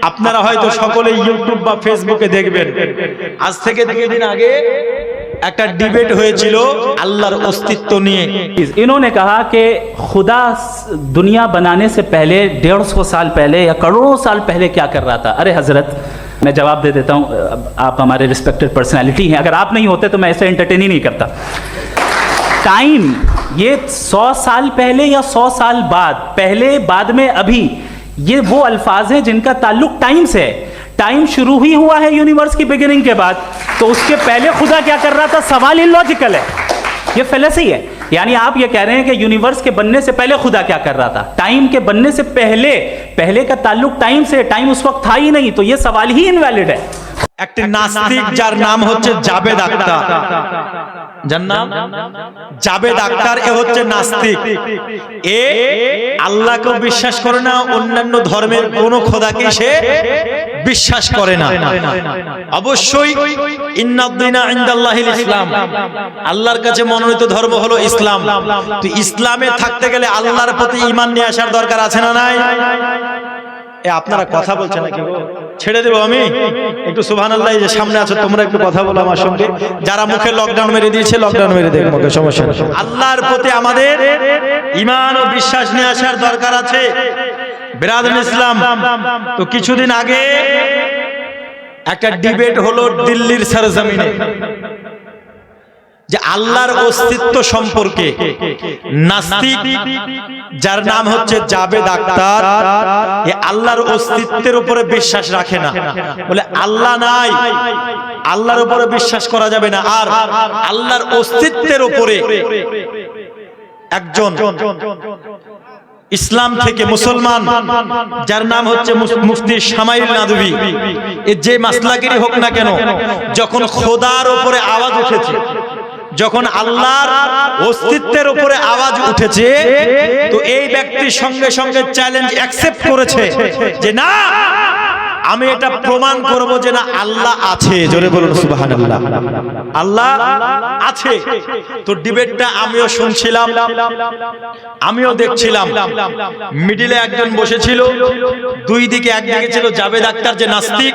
আপনারা হয়তো সকলে ইউটিউব বা ফেসবুকে দেখবেন, আজ থেকে 2 দিন আগে একটা ডিবেট হয়েছিল আল্লাহর অস্তিত্ব নিয়ে। इन्होंने कहा कि खुदा दुनिया बनाने से पहले 150 साल पहले या करोड़ों साल पहले क्या कर रहा था। अरे हजरत, मैं जवाब दे देता हूँ, आप हमारे रिस्पेक्टेड पर्सनालिटी हैं, अगर आप नहीं होते तो मैं ऐसे एंटरटेन ही नहीं करता। टाइम ये 100 साल पहले या 100 साल बाद, पहले बाद में अभी, ये वो अल्फाज हैं जिनका ताल्लुक टाइम से है। टाइम शुरू ही हुआ है यूनिवर्स की बिगिनिंग के बाद, तो उसके पहले खुदा क्या कर रहा था, सवाल इलॉजिकल है, ये फेलेसी है। यानी आप ये कह रहे हैं कि यूनिवर्स के बनने से पहले खुदा क्या कर रहा था, टाइम के बनने से पहले, पहले का ताल्लुक टाइम से, टाइम उस वक्त था ही नहीं, तो ये सवाल ही इनवैलिड है। একটি নাস্তিক যার নাম হচ্ছে জাবেদ আক্তার, যার নাম জাবেদ আক্তার, এ হচ্ছে নাস্তিক। এ আল্লাহকে বিশ্বাস করে না, অন্যান্য ধর্মের কোন খোদাকে সে বিশ্বাস করে না। অবশ্যই ইন্নাদ-দীনা ইনদাল্লাহিল ইসলাম, আল্লাহর কাছে মনোনীত ধর্ম হলো ইসলাম। তো ইসলামে থাকতে গেলে আল্লাহর প্রতি ঈমান নিয়ে আসার দরকার আছে না নাই? আপনারা কথা বলছেন নাকি? ছেড়ে দেবো আমি একটু? সুবহানাল্লাহ, এই যে সামনে আছো তোমরা একটু কথা বলো আমার সঙ্গে। যারা মুখে লকডাউন মেরে দিয়েছে, লকডাউন মেরে দেখ, মুখে সমস্যা নেই। আল্লাহর প্রতি আমাদের ঈমান ও বিশ্বাস নিয়ে আসার দরকার আছে বিরাদরান ইসলাম। তো কিছুদিন আগে একটা ডিবেট হলো দিল্লির সরজমিনে, যে আল্লাহর অস্তিত্ব সম্পর্কে নাস্তিক যার নাম হচ্ছে জাবেদ আক্তার, এ আল্লাহর অস্তিত্বের উপরে বিশ্বাস রাখে না, বলে আল্লাহ নাই, আল্লাহর উপরে বিশ্বাস করা যাবে না। আর আল্লাহর অস্তিত্বের উপরে একজন ইসলাম থেকে মুসলমান যার নাম হচ্ছে মুফতি শামাইল নাদভী, এ যে মাসলাকেরই হোক না কেন, যখন খোদার উপরে আওয়াজ উঠেছে, যখন আল্লাহর অস্তিত্বের উপরে আওয়াজ উঠেছে, তো এই ব্যক্তির সঙ্গে সঙ্গে চ্যালেঞ্জ অ্যাকসেপ্ট করেছে যে না, আমি এটা প্রমাণ করব যে না, আল্লাহ আছে। জোরে বলুন সুবহানাল্লাহ, আল্লাহ আছে। তো ডিবেটটা আমিও শুনছিলাম, আমিও দেখছিলাম। মিডিলে একজন বসেছিল, দুই দিকে, একদিকে ছিল জাবেদ আক্তার যে নাস্তিক,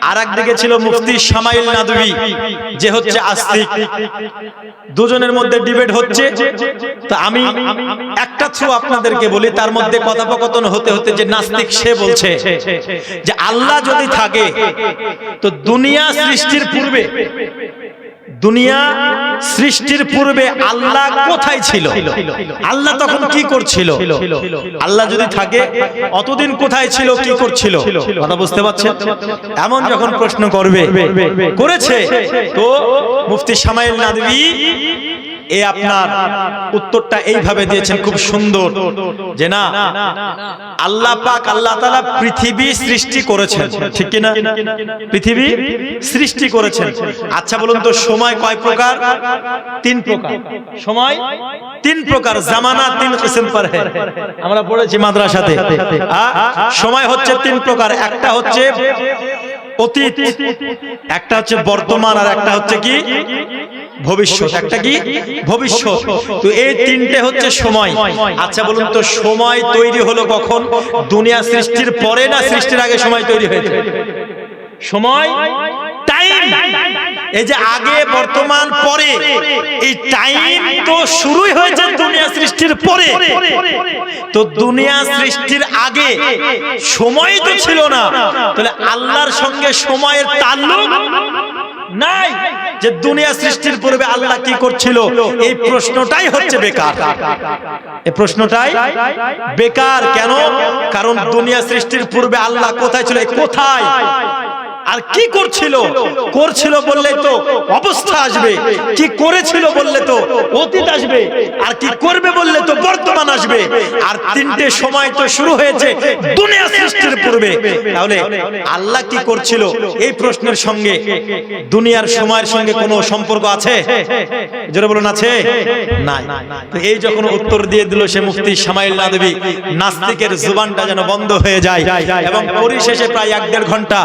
আর একদিকে ছিল মুফতি শামাইল নাদভী যে হচ্ছে আস্তিক। দুজনের মধ্যে ডিবেট হচ্ছে। তো আমি একটা থ্রু আপনাদেরকে বলি, তার মধ্যে কথোপকথন হতে হতে যে নাস্তিক সে বলছে যে আল্লাহ যদি থাকে তো দুনিয়া সৃষ্টির পূর্বে, দুনিয়া সৃষ্টির পূর্বে আল্লাহ কোথায় ছিল, আল্লাহ তখন কি করছিল, আল্লাহ যদি থাকে অতদিন কোথায় ছিল, কি করছিল? কথা বুঝতে পারছেন? এমন যখন প্রশ্ন করেছে, তো মুফতি শামাইল নাদভী এ আপনার উত্তরটা এইভাবে দিয়েছেন, খুব সুন্দর, যে না, আল্লাহ পাক, আল্লাহ তাআলা পৃথিবী সৃষ্টি করেছেন, ঠিক কি না? পৃথিবী সৃষ্টি করেছেন। আচ্ছা বলুন তো, সময় কয় প্রকার? 3 প্রকার। সময় 3 প্রকার, জামানা 3 কিসম পর है, আমরা পড়েছি মাদ্রাসাতে। সময় হচ্ছে 3 প্রকার, একটা হচ্ছে অতীত, একটা হচ্ছে বর্তমান, আর একটা হচ্ছে কি ভবিষ্যৎ, একটা কি ভবিষ্যৎ। তো এই 3টে হচ্ছে সময়। আচ্ছা বলুন তো, সময় তৈরি হলো কখন? দুনিয়া সৃষ্টির পরে না সৃষ্টির আগে সময় তৈরি হয়েছে? সময়, টাইম, এই যে আগে, বর্তমান, পরে, এই টাইম তো শুরুই হয়েছে দুনিয়া সৃষ্টির পরে। তো দুনিয়া সৃষ্টির আগে সময় তো ছিল না, তাহলে আল্লাহর সঙ্গে সময়ের তাল্লুক নাই। যে দুনিয়া সৃষ্টির পূর্বে আল্লাহ কি করছিল, এই প্রশ্নটাই হচ্ছে বেকার। এই প্রশ্নটাই বেকার। কেন? কারণ দুনিয়া সৃষ্টির পূর্বে আল্লাহ কোথায় ছিল, কোথায় আর কি করছিল? করছিল বললে তো অবস্থা আসবে, কি করেছিল বললে তো অতীত আসবে, আর কি করবে বললে তো বর্তমান আসবে। আর 3টে সময় তো শুরু হয়েছে দুনিয়া সৃষ্টির পূর্বে। তাহলে আল্লাহ কি করছিল, এই প্রশ্নের সঙ্গে দুনিয়ার সময়ের সঙ্গে কোনো সম্পর্ক আছে? জোরে বলুন, আছে? নাই। তো এই যখন উত্তর দিয়ে দিল সে মুফতি শামাইল নাদভী, নাস্তিকের জুবানটা যেন বন্ধ হয়ে যায়। এবং পরিশেষে প্রায় 1-1.5 ঘন্টা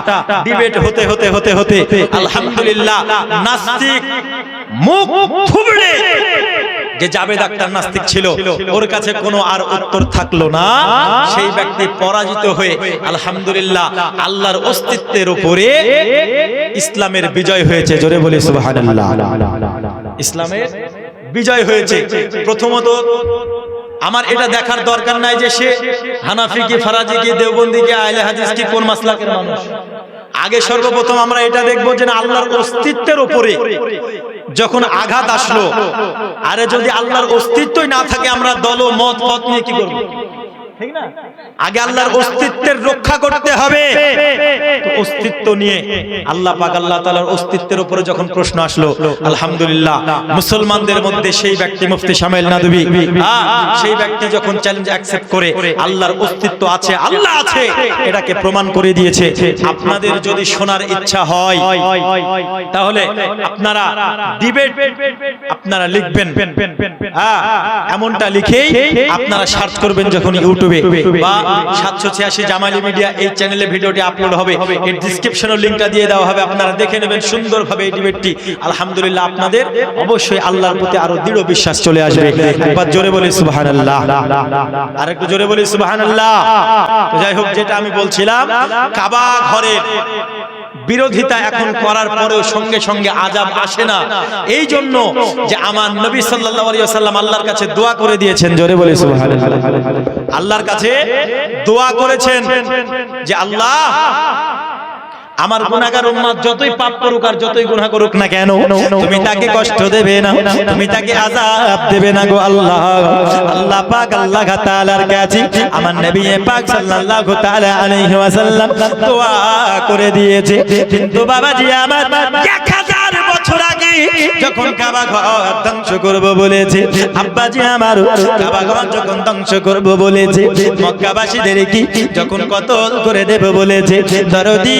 ডিবেট হতে হতে হতে হতে আলহামদুলিল্লাহ নাস্তিক মুখ থুবড়ে যে জাবেদ আক্তার নাস্তিক ছিল, ওর কাছে কোনো আর উত্তর থাকলো না। সেই ব্যক্তি পরাজিত হয়ে আলহামদুলিল্লাহ আল্লাহর অস্তিত্বের উপরে ইসলামের বিজয় হয়েছে। জোরে বলি সুবহানাল্লাহ। ইসলামের বিজয় হয়েছে। প্রথমত আমার এটা দেখার দরকার নাই যে সে হানাফি কি, ফারাজি কি, দেওবন্দি কি, আহলে হাদিস কি, কোন মাসলাকের মানুষ। আগে সর্বপ্রথম আমরা এটা দেখবো যে আল্লাহর অস্তিত্বের উপরে যখন আঘাত আসলো, আরে যদি আল্লাহর অস্তিত্বই না থাকে আমরা দল ও মত পথ নিয়ে কি করব? ঠিক না? আগে আল্লাহর অস্তিত্বের রক্ষা করতে হবে। তো অস্তিত্ব নিয়ে আল্লাহ পাক আল্লাহ তাআলার অস্তিত্বের উপরে যখন প্রশ্ন আসলো, আলহামদুলিল্লাহ মুসলমানদের মধ্যে সেই ব্যক্তি মুফতি শামাইল নাদভী, সেই ব্যক্তি যখন চ্যালেঞ্জ অ্যাকসেপ্ট করে আল্লাহর অস্তিত্ব আছে, আল্লাহ আছে, এটাকে প্রমাণ করে দিয়েছে। আপনাদের যদি শোনার ইচ্ছা হয় তাহলে আপনারা ডিবেট আপনারা লিখবেন, এমনটা লিখেই আপনারা সার্চ করবেন যখন ইউটিউবে বা 786 জামালি মিডিয়া এই চ্যানেলে ভিডিওটি আপলোড হবে, এর ডেসক্রিপশনের লিংকটা দিয়ে দেওয়া হবে, আপনারা দেখে নেবেন সুন্দরভাবে এই ডিবেটটি। আলহামদুলিল্লাহ আপনাদের অবশ্যই আল্লাহর প্রতি আরো দৃঢ় বিশ্বাস চলে আসবে। একবার জোরে বলি সুবহানাল্লাহ, আর একটু জোরে বলি সুবহানাল্লাহ। তো যাই হোক, যেটা আমি বলছিলাম, কাবা ঘরের বিরোধিতা এখন করার পরেও সঙ্গে সঙ্গে আযাব আসে না, এই জন্য যে আমার নবী সাল্লাল্লাহু আলাইহি ওয়াসাল্লাম আল্লাহর কাছে দোয়া করে দিয়েছেন। জোরে বলি সুবহানাল্লাহ। আল্লাহর কাছে দোয়া করেছেন যে আল্লাহ আমার গুনাহগার উম্মত যতই পাপ করুক আর যতই গুনাহ করুক না কেন, তুমি তাকে কষ্ট দেবে না, তুমি তাকে আযাব দেবে না গো আল্লাহ। আল্লাহ পাক আল্লাহ তাআলার কাছে আমার নবী পাক সাল্লাল্লাহু তাআলা আলাইহি ওয়াসাল্লাম দোয়া করে দিয়েছে। কিন্তু বাবাজি আমার 1000 বছর আগে যখন কাবা ঘর ধ্বংস করব বলেছে, আব্বাজি আমার কাবা ঘর যখন ধ্বংস করব বলেছে, মক্কাবাসীদের কি যখন কতল করে দেব বলেছে, দরদি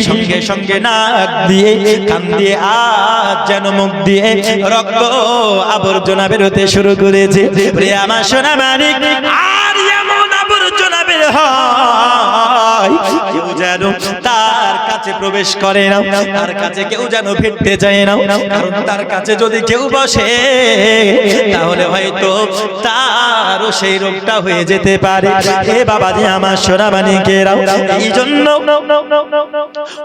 সঙ্গে সঙ্গে নাক দিয়ে কান দিয়ে আজ যেন মুখ দিয়ে রক্ত আবর্জনা বেরোতে শুরু করেছে। রে আমার সোনা মানিক, আর এমন আবর্জনা বের হয় কেউ যেন তার কাছে প্রবেশ করে না, তার কাছে কেউ যেন ফিরতে চায় না, কারণ তার কাছে যদি কেউ বসে তাহলে হয়তো তারও সেই রোগটা হয়ে যেতে পারে। এ বাবাজি আমার সোনা মানিকেরা, এই জন্য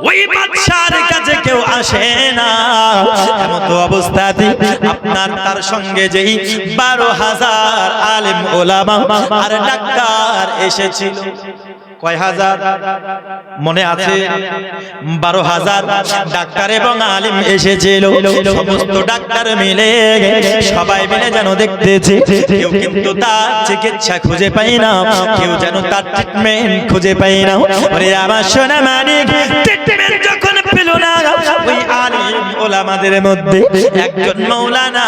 ওই বাদশার কাছে কেউ আসে না। এমত অবস্থাতে আপনার তার সঙ্গে যেই 12,000 আলেম ওলামা আর ডাক্তার এসেছিল, কয় হাজার মনে আছে? 12,000 ডাক্তার এবং আলেম এসেছিল। সমস্ত ডাক্তার মিলে সবাই মিলে যেন দেখতেছে, কেউ কিন্তু তার চিকিৎসা খুঁজে পায় না, কেউ যেন তার ট্রিটমেন্ট খুঁজে পায় না। ওরে আমার সোনা মানিক, ট্রিটমেন্ট যখন পেল না, ওই আলেম ওলামাদের মধ্যে একজন মাওলানা,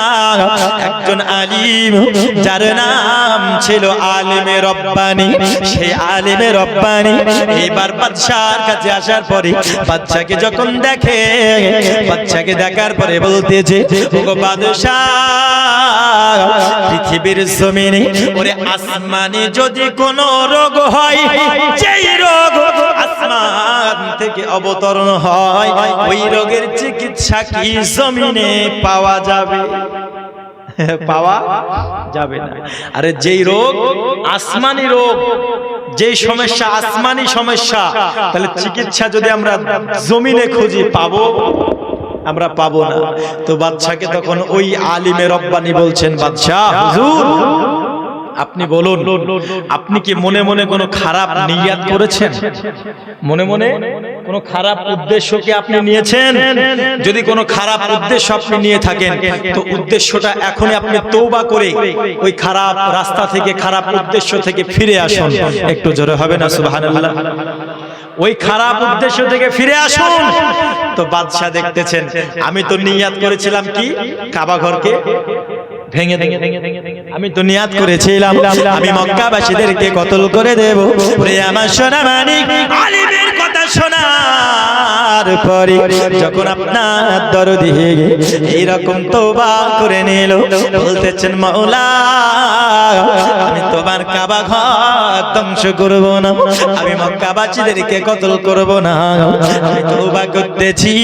একজন আলিম যার নাম ছিল আলেমে রব্বানি, সেই আলেমে রব্বানি এবার বাদশার কাছে আসার পরে বাদশাকে যখন দেখে, বাদশাকে দেখার পরে বলতেছে, ওগো বাদশাহ, পৃথিবীর জমিনে ওরে আসমানে যদি কোনো রোগ হয়, যেই রোগ আসমান থেকে অবতরণ হয়, ওই রোগের চিকিৎসা কি জমিনে পাওয়া যাবে? পাওয়া যাবে না। আরে যেই রোগ আসমানি রোগ, যেই সমস্যা আসমানি সমস্যা, তাহলে চিকিৎসা যদি আমরা জমিনে খুঁজি পাবো? আমরা পাবো না। তো বাদশাকে তখন ওই আলিমে রব্বানি বলছেন, বাদশাহ হুজুর আপনি বলুন, আপনি কি মনে মনে কোনো খারাপ নিয়াত করেছেন? মনে মনে কোনো খারাপ উদ্দেশ্য কি আপনি নিয়েছেন? যদি কোনো খারাপ উদ্দেশ্য আপনি নিয়ে থাকেন, তো উদ্দেশ্যটা এখনই আপনি তওবা করে ওই খারাপ রাস্তা থেকে, খারাপ উদ্দেশ্য থেকে ফিরে আসুন। একটু জোরে হবে না সুবহানাল্লাহ? ওই খারাপ উদ্দেশ্য থেকে ফিরে আসুন। তো বাদশা দেখতেছেন, আমি তো নিয়াত করেছিলাম কি, কাবা ঘরকে ভেঙে ভেঙে আমি তো নিয়াত করেছিলাম আমি মক্কাবাসীদেরকে কতল করে দেব। ওরে আমার সোনা মানিক, আলিমের কথা শোনার পরে যখন আপনার দরদি এইরকম তওবা করে নিল, বলতেছেন মাওলা আমি তোমার কাবা ঘর ধ্বংস করব না, আমি মক্কাবাসীদেরকে কতল করব না, আমি তওবা করতেছি।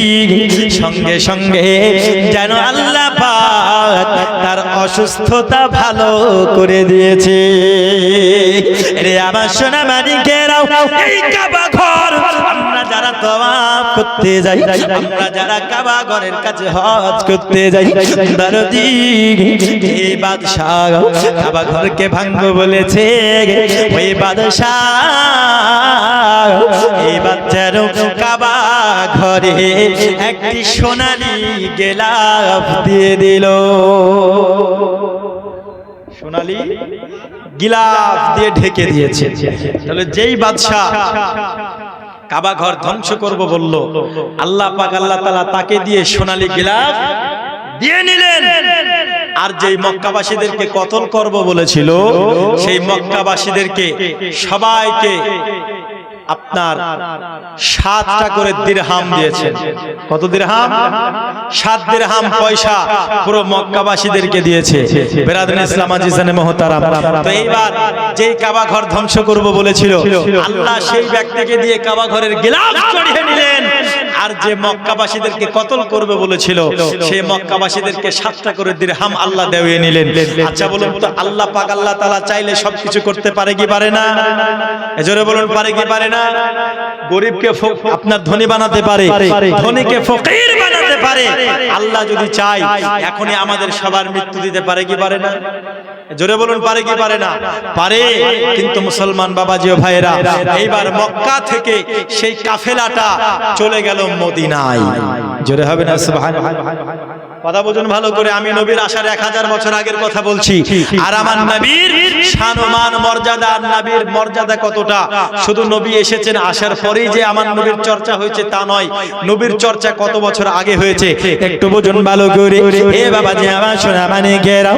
সঙ্গে সঙ্গে যেন আল্লাহ পাক তার অসুস্থতা ভালো করে দিয়েছে। রে আমার সোনা মানিকেরাও, এই কাবা ঘর আমরা যারা তওয়াফ করতে যাই, আমরা যারা কাবা ঘরের কাছে হজ করতে যাই, দরদি এই বাদশাহ কাবা ঘরকে ভাঙবো বলেছে, ওই বাদশাহ এই বাচ্চার কাবা ঘরে একটি সোনালী গিলাফ দিয়ে দিল, সোনালী গিলাফ দিয়ে ঢেকে দিয়েছে। তাহলে যেই বাদশাহ কাবা ঘর ধ্বংস করব বলল, আল্লাহ পাক আল্লাহ তাআলা তাকে দিয়ে সোনালী গিলাফ দিয়ে নিলেন। আর যেই মক্কাবাসীদেরকে কতল করব বলেছিল, সেই মক্কাবাসীদেরকে সবাইকে আপনার 7টা করে দিরহাম দিয়েছেন। কত দিরহাম? 7 দিরহাম পয়সা পুরো মক্কাবাসীদেরকে দিয়েছে। বেরাদরিন ইসলাম আজিজানে মুহতারাম, তো এইবার যেই কাবা ঘর ধ্বংস করব বলেছিল, আল্লাহ সেই ব্যক্তিকে দিয়ে কাবা ঘরের গিলাফ চড়িয়ে নিলেন। আর যে মক্কাবাসীদেরকে কতল করবে বলেছিল, সেই মক্কাবাসীদেরকে 7টা করে দিরহাম আল্লাহ দেওয়ে নিলেন। আচ্ছা বলুন তো, আল্লাহ পাক আল্লাহ তাআলা চাইলে সবকিছু করতে পারে কি পারে না? এজোরে বলুন, পারে কি পারে না? গরিবকে আপনার ধনী বানাতে পারে, ধনীকে ফকির বানাতে পারে। আল্লাহ যদি চায় এখনই আমাদের সবার মৃত্যু দিতে পারে কি পারে না? জোরে বলুন, পারে কি পারে না? পারে। কিন্তু মুসলমান বাবাজি ও ভাইরা, এইবার মক্কা থেকে সেই কাফেলাটা চলে গেল মদিনায়। জোরে হবে না সুবহানাল্লাহ? কথা বুঝুন ভালো করে, আমি নবীর আসার 1000 বছর আগের কথা বলছি। আর আমার নবীর সম্মান মর্যাদা, নবীর মর্যাদা কতটা, শুধু নবী এসেছেন আসার পরেই যে আমার নবীর চর্চা হয়েছে তা নয়, নবীর চর্চা কত বছর আগে হয়েছে একটু বুঝুন ভালো করে। এ বাবাজি আমার সোনা মানিকেরা,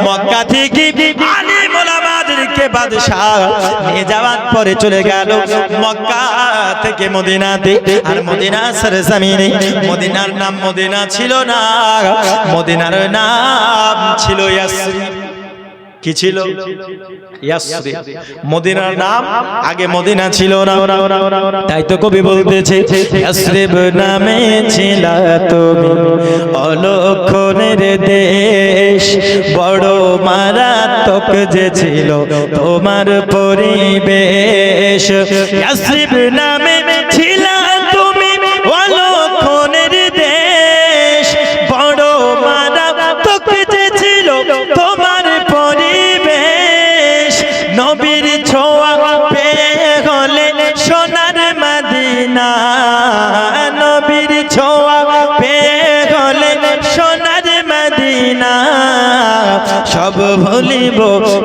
মক্কা থেকে আলিম ওলামাদেরকে বাদশাহ নিয়ে যাওয়ার পরে চলে গেল মক্কা থেকে মদিনাতে। আর মদিনা সরজমিনে, মদিনার নাম মদিনা ছিল না, মদিনার নাম ছিল ইয়াসরিব। কি ছিল? ইয়াসরিব। মদিনার নাম আগে মদিনা ছিল না, তাই তো কবি বলতেছে, ইয়াসরিব নামে ছিল তুমি অলক্ষণের দেশ, বড় মারাত্মক যে ছিল তোমার পরিবেশ। ইয়াসরিব নামে ছিল তুমি অলক্ষণের দেশ, বড় মারাত্মক যে ছিল তোমার পরিবেশ। নবীর ছোঁয়া পেয়ে গেলে সোনার মদিনা, নবীর ছোঁয়া পেয়ে গেলে সোনার মদিনা। সব ভুলিব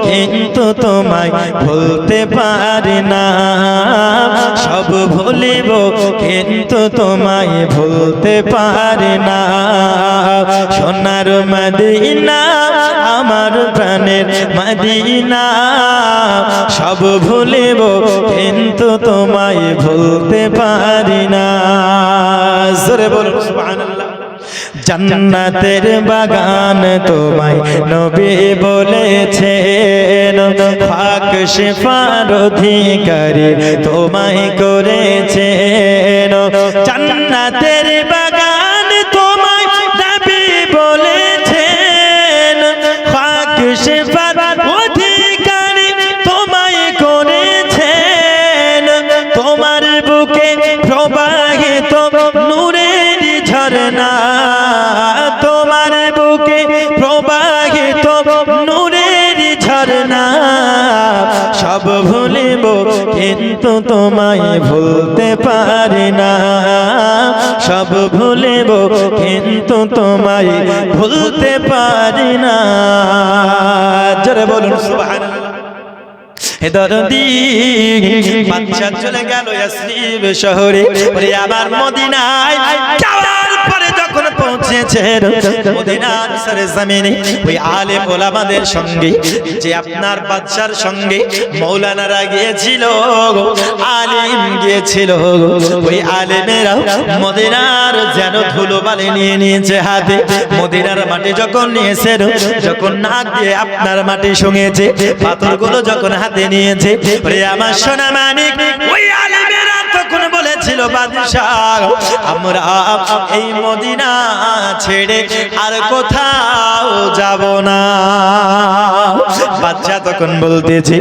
কিন্তু তোমায় ভুলতে পারি না, সব ভুলিব কিন্তু তোমায় ভুলতে পারি না। সোনার মদিনা আমার প্রাণের মদিনা, সব ভুলিব কিন্তু তোমায় ভুলতে পারি না। জোরে বলুন সুবহানাল্লাহ। জান্নাতের বাগান তোমায় নবী বলেছেন, পাক শিফার অধিকারী তোমায় করেছেন। জান্নাতের বাগান তোমায় নবী বলেছেন, পাক শিফার অধিকারী তোমায় করেছেন। তোমার বুকে প্রবাহিত নূরের ঝরনা, তোমার বুকে প্রবাহিত নূরের ঝরনা। সব ভুলিব কিন্তু তোমায় ভুলতে পারি না, সব ভুলিব কিন্তু তোমায় ভুলতে পারি না। জোরে বলুন সুবহানাল্লাহ। হে দরদি, বাদশা চলে গেল ইয়াসরিব শহরে, ওরে আবার মদিনায় যাওয়ার পরে যখন পৌঁছেছেন মদিনার সরজমিনে ওই আলেম ওলামাদের সঙ্গে, যে আপনার বাদশার সঙ্গে মৌলানারা গিয়েছিল, আলেম গিয়েছিল, ওই আলেমেরা মদিনার যেন ধুলোবালি নিয়ে নিয়েছে হাতে। মদিনার মাটি যখন নিয়েছে, যখন নাক দিয়ে আপনার মাটি শুঙেছে, পাথরগুলো যখন হাতে নিয়েছে, ওরে আমার সোনা মানিক, ওই আলেমেরা তখন বলেছিল বাদশাহ আমরা এই মদিনা ছেড়ে আর কোথাও যাব না। বাদশাহ তখন বলতেছে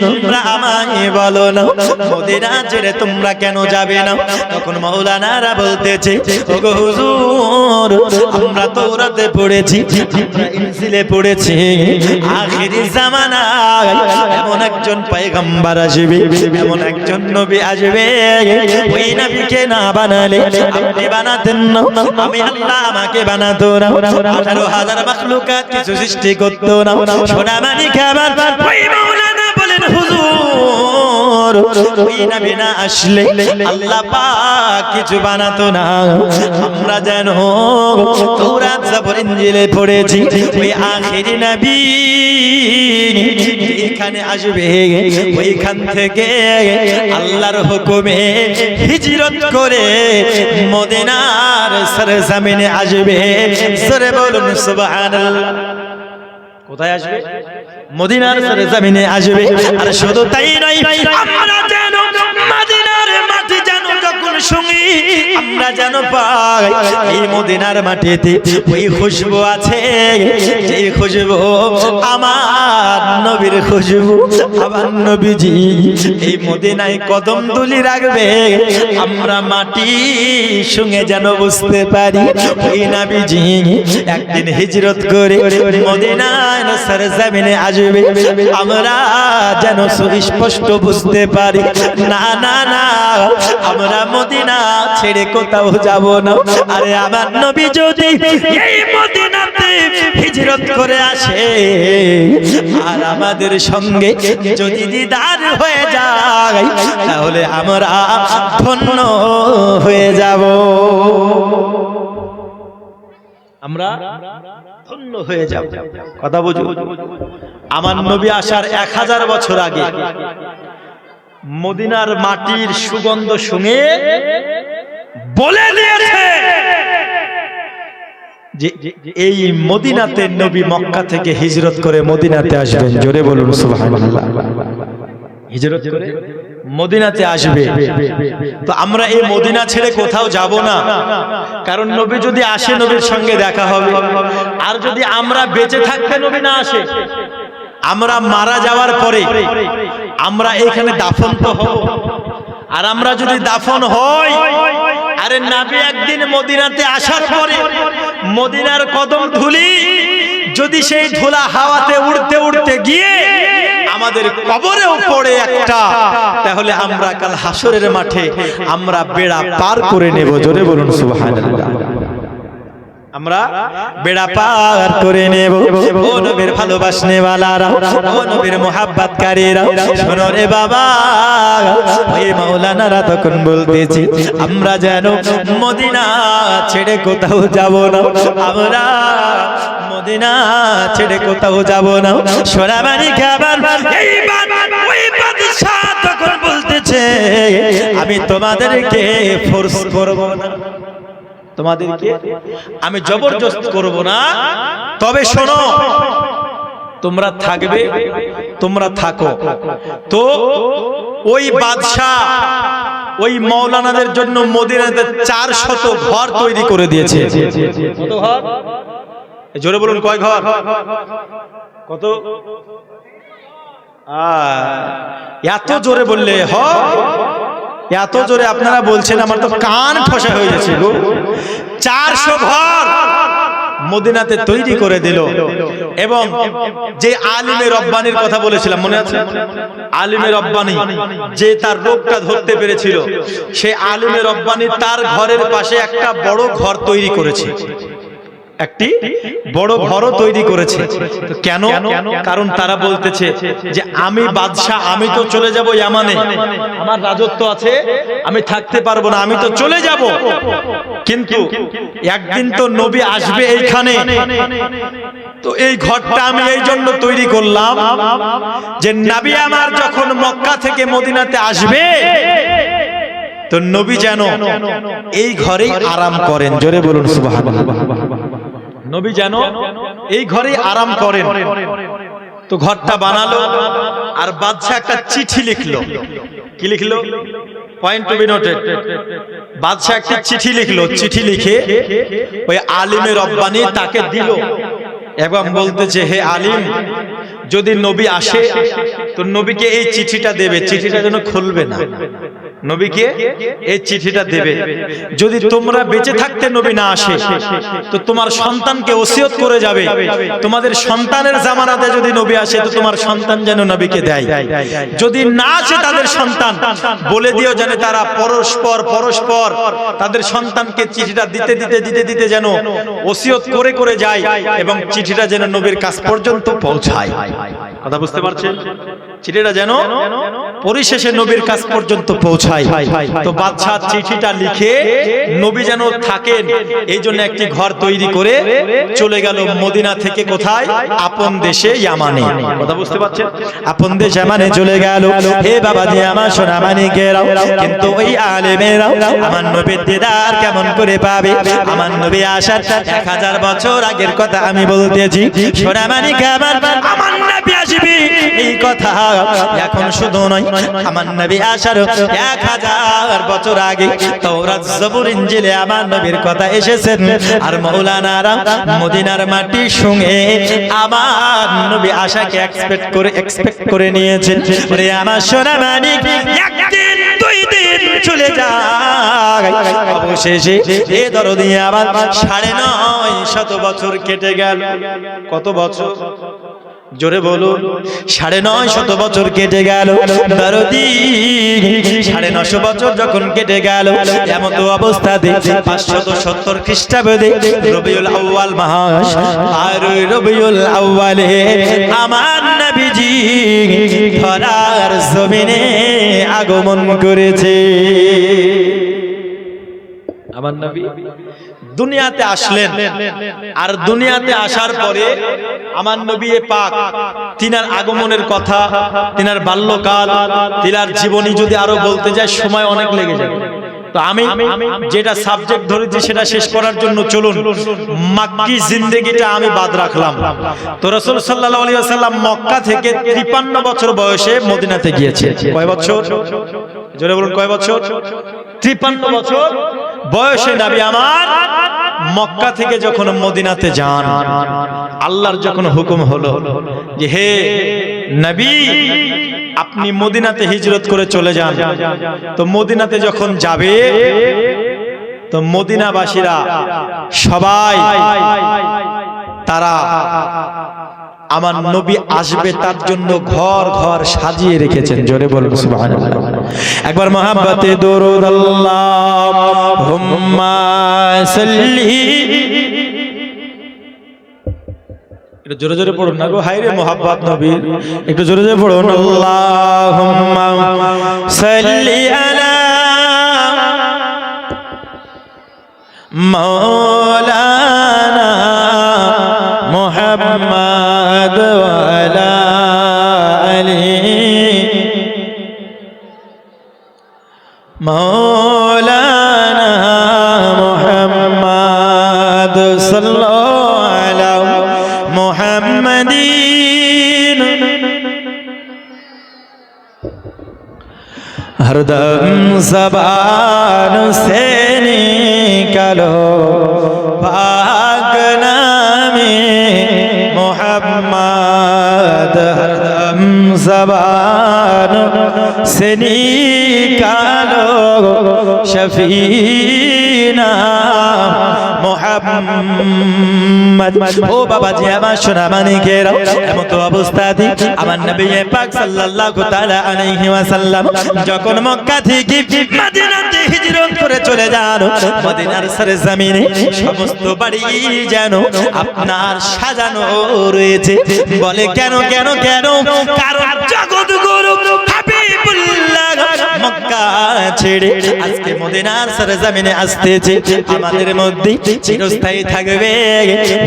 তোমরা আমায় বলো না মদিনা ছেড়ে তোমরা কেন যাবে না? তখন মাওলানারা বলতেছে ওগো হুজুর আমরা তাওরাতে পড়েছি, আমরা ইনজিলে পড়েছি, আখিরি জামানায় এমন একজন পয়গম্বর আসবে, এমন একজন নবী আসবে, ওই নবীকে না বানালে আপনি বানাতেন না, আমি আল্লাহ আমাকে বানাতো না, 18,000 মাখলুকাত কিছু সৃষ্টি করতো না। সোনা মানিক আমার ওই মাওলানা বলেন হুজুর ওই নবী না আসলে আল্লাহ পাক কিছু বানাতো না। আমরা জানো তাওরাত জাবর ইনজিলে পড়েছি, ওই আখিরি নবী এখানে আসবে, ওইখান থেকে আল্লাহর হুকুমে হিজরত করে মদিনার সরজমিনে আসবে। সরে বলুন সুবহানাল্লাহ। কোথায় আসবে? মদিনার সরজমিনে আসবে। আর শুধু তাই নয়, আমরা যেন মদিনার মাটি যেন যখন শুনি, আমরা যেন পাই এই মদিনার মাটিতে ওই খুশবু আছে, যে খুশবু আমার নবীর খুশবু। আমার নবীজি এই মদিনায় কদম তুলি রাখবে, আমরা মাটি শুনে যেন বুঝতে পারি ওই নবীজি একদিন হিজরত করে মদিনার সরজমিনে আসবে, আমরা যেন সুস্পষ্ট বুঝতে পারি। না না না, আমরা মদিনা ছেড়ে কোথাও যাব না। আরে আমার নবী যদি এই মদিনাতে হিজরত করে আসে আর আমাদের সঙ্গে যদি দিদার হয়ে যায়, তাহলে আমরা ধন্য হয়ে যাব, আমরা ধন্য হয়ে যাব। কথা বুঝুন, আমার নবী আসার 1000 বছর আগে মদিনার মাটির সুগন্ধ শুনে বলে দিয়েছে যে এই মদিনাতে নবী মক্কা থেকে হিজরত করে মদিনাতে আসবেন। জোরে বলুন সুবহানাল্লাহ। হিজরত করে মদিনাতে আসবে। তো আমরা এই মদিনা ছেড়ে কোথাও যাব না, কারণ নবী যদি আসে নবীর সঙ্গে দেখা হবে। আর যদি আমরা বেঁচে থাকতে নবী না আসে, আমরা মারা যাওয়ার পরে আমরা এখানে দাফন তো হব। আর আমরা যদি দাফন হই, আরে নবী একদিন মদিনাতে আসার পরে মদিনার কদম ধুলি যদি সেই ধুলা হাওয়াতে উড়তে উড়তে গিয়ে আমাদের কবরেও পড়ে একটা, তাহলে আমরা কাল হাসরের মাঠে আমরা বেড়া পার করে নেব। জোরে বলুন সুবহানাল্লাহ। আমরা বেড়া পার করে নেব। ও নবীর ভালোবাসনেওয়ালারা, ও নবীর মুহাব্বতকারীরা, শোনো রে বাবা, ওই মাওলানারা তখন বলতেছি আমরা যেন মদিনা ছেড়ে কোথাও যাব না, আমরা মদিনা ছেড়ে কোথাও যাব না। সোনামানি খাবার ওই বাদশা তখন বলতেছে আমি তোমাদেরকে ফোর্স করব না, তোমাদেরকে আমি জবরদস্ত করব না, তবে শোনো তোমরা থাকবে, তোমরা থাকো। তো ওই বাদশাহ ওই মাওলানাদের জন্য মদিনাতে 400 ঘর তৈরি করে দিয়েছে। কত ঘর? জোরে বলুন, কয় ঘর? কত? এত জোরে বললে হয়? এত জোরে আপনারা বলছেন, আমার তো কান ঠসা হয়ে যাচ্ছে গো। 400 ঘর মদিনাতে তৈরি করে দিল। এবং যে আলিমে রব্বানির কথা বলেছিলাম মনে আছে? আলিমে রব্বানি যে তার রোগটা ধরতে পেরেছিল, সে আলিমে রব্বানি তার ঘরের পাশে একটা বড় ঘর তৈরি করেছে। একটি বড় ঘর তৈরি করেছে। তো কেন? কারণ তারা বলতেছে যে আমি বাদশাহ, আমি তো চলে যাব ইয়ামানে, আমার রাজত্ব আছে, আমি থাকতে পারবো না, আমি তো চলে যাব, কিন্তু একদিন তো নবী আসবে এইখানে। তো এই ঘরটা আমি এই জন্য তৈরি করলাম যে নবী আমার যখন মক্কা থেকে মদিনাতে আসবে তো নবী যেন এই ঘরেই আরাম করেন। জোরে বলুন সুবহানাল্লাহ। নবী যেন এই ঘরেই আরাম করেন। তো ঘরটা বানালো, আর বাদশা একটা চিঠি লিখলো। কি লিখলো? Point to be noted. বাদশা একটা চিঠি লিখলো, চিঠি লিখে ওই আলিমে রব্বানি তাকে দিল এবং বলতেছে, হে আলিম, যদি নবী আসে তো নবীকে এই চিঠিটা দেবে, চিঠিটা যেন খুলবে না, নবীকে এই চিঠিটা দেবে। যদি তোমরা বেঁচে থাকতে নবী না আসে তো তোমার সন্তানকে ওসিয়ত করে যাবে, তোমাদের সন্তানের জামানাতে যদি নবী আসে তো তোমার সন্তান যেন নবীকে দেয়। যদি না আসে তাদের সন্তান, বলে দিও যেন তারা পরস্পর পরস্পর তাদের সন্তানকে চিঠিটা দিতে দিতে দিতে দিতে যেন ওসিয়ত করে করে যায় এবং চিঠিটা যেন নবীর কাছ পর্যন্ত পৌঁছায়। কথা বুঝতে পারছেন? চিঠিটা যেন পরিশেষে নবীর কাছ পর্যন্ত পৌঁছায়। তো বাদশা চিঠিটা লিখে নবী যেন থাকেন এই জন্য একটি ঘর তৈরি করে চলে গেল মদিনা থেকে কোথায়? আপন দেশে ইয়ামানে। কথা বুঝতে পারছেন? আপন দেশ ইয়ামানে চলে গেল। হে বাবা জি আমার সোনা মানিকেরাও, কিন্তু ওই আলেমেরাও আমার নবীর দিদার কেমন করে পাবে? আমার নবী আসার 1000 বছর আগের কথা আমি বলতেছি। সোনা মানিক আমার নবী আসবে এই কথা এখন শুধু নয়, আমার নবী আসার 1000 বছর আগে তাওরাত জবুর ইনজিলে আমার নবীর কথা এসেছেন। আর মাওলানারা মদিনার মাটি শুনে আমার নবী আশাকে এক্সপেক্ট করে নিয়েছেন। ওরে আমার সোনা মানিক, একদিন দুই দিন চলে যায়, অবশেষে এ দরদি আমার 950 বছর কেটে গেল। কত বছর? জোরে বলুন। 950 বছর কেটে গেল। দরদি 950 বছর যখন কেটে গেল, এমন তো অবস্থাতে 570 খ্রিস্টাব্দে রবিউল আউয়াল মাস, আর রবিউল আউয়ালে আমার নবীজি ধরার জমিনে আগমন করেছে। আমার নবী দুনিয়াতে আসলেন, আর দুনিয়াতে আসার পরে আমার নবী পাক তিনার আগমনের কথা, তিনার বাল্যকাল, তিনার জীবনী যদি আরো বলতে যায় সময় অনেক লেগে যাবে। তো আমি যেটা সাবজেক্ট ধরেছি সেটা শেষ করার জন্য চলুন মক্কি জিন্দেগিটা আমি বাদ রাখলাম। তো রাসূল সাল্লাল্লাহু আলাইহি ওয়াসাল্লাম মক্কা থেকে 53 বছর বয়সে মদিনাতে গিয়েছে। কয় বছর? জোরে বলুন, কয় বছর? 53 বছর বয়সে নবী আমার মক্কা থেকে যখন মদিনাতে যান, আল্লাহর যখন হুকুম হলো যে হে নবী আপনি মদিনাতে হিজরত করে চলে যান, তো মদিনাতে যখন যাবে তো মদিনাবাসীরা সবাই তারা আমার নবী আসবে তার জন্য ঘর ঘর সাজিয়ে রেখেছেন। জোরে বলুন সুবহানাল্লাহ। একবার মহব্বতে দরুদ আল্লাহুম্মা সাল্লি, একটু জোরে জোরে পড়ুন না গো, হায়রে মহব্বত নবীর, একটু জোরে জোরে পড়ুন। আল্লাহুম্মা সাল্লি আলা মাওলানা মুহাম্মদ ওয়া আলা আলিহি মাওলানা মুহাম্মদ সাল্লাল্লাহু আলা মুহাম্মাদিন। हरदम ज़बान से निकालो पाक नामे मोहम्मद, हरदम ज़बान से निकालो शफीना মুহাম্মদ। ও বাবাজি আমার সোনা মানিকেরা, এমত অবস্থাতে আমার নবী পাক সাল্লাল্লাহু তাআলা আলাইহি ওয়াসাল্লাম যখন মক্কা থেকে মদিনাতে হিজরত করে চলে যান, মদিনার সরজমিনে সমস্ত বাড়ি যেন আপনার সাজানো রয়েছে। বলে কেন কেন কেন? কারণ জগৎগুরু হাবিবুল্লাহ মক্কা ছেড়ে আজকে মদিনার সরজমিনে আসতেছে। আমাদের মধ্যে চিরস্থায়ী থাকবে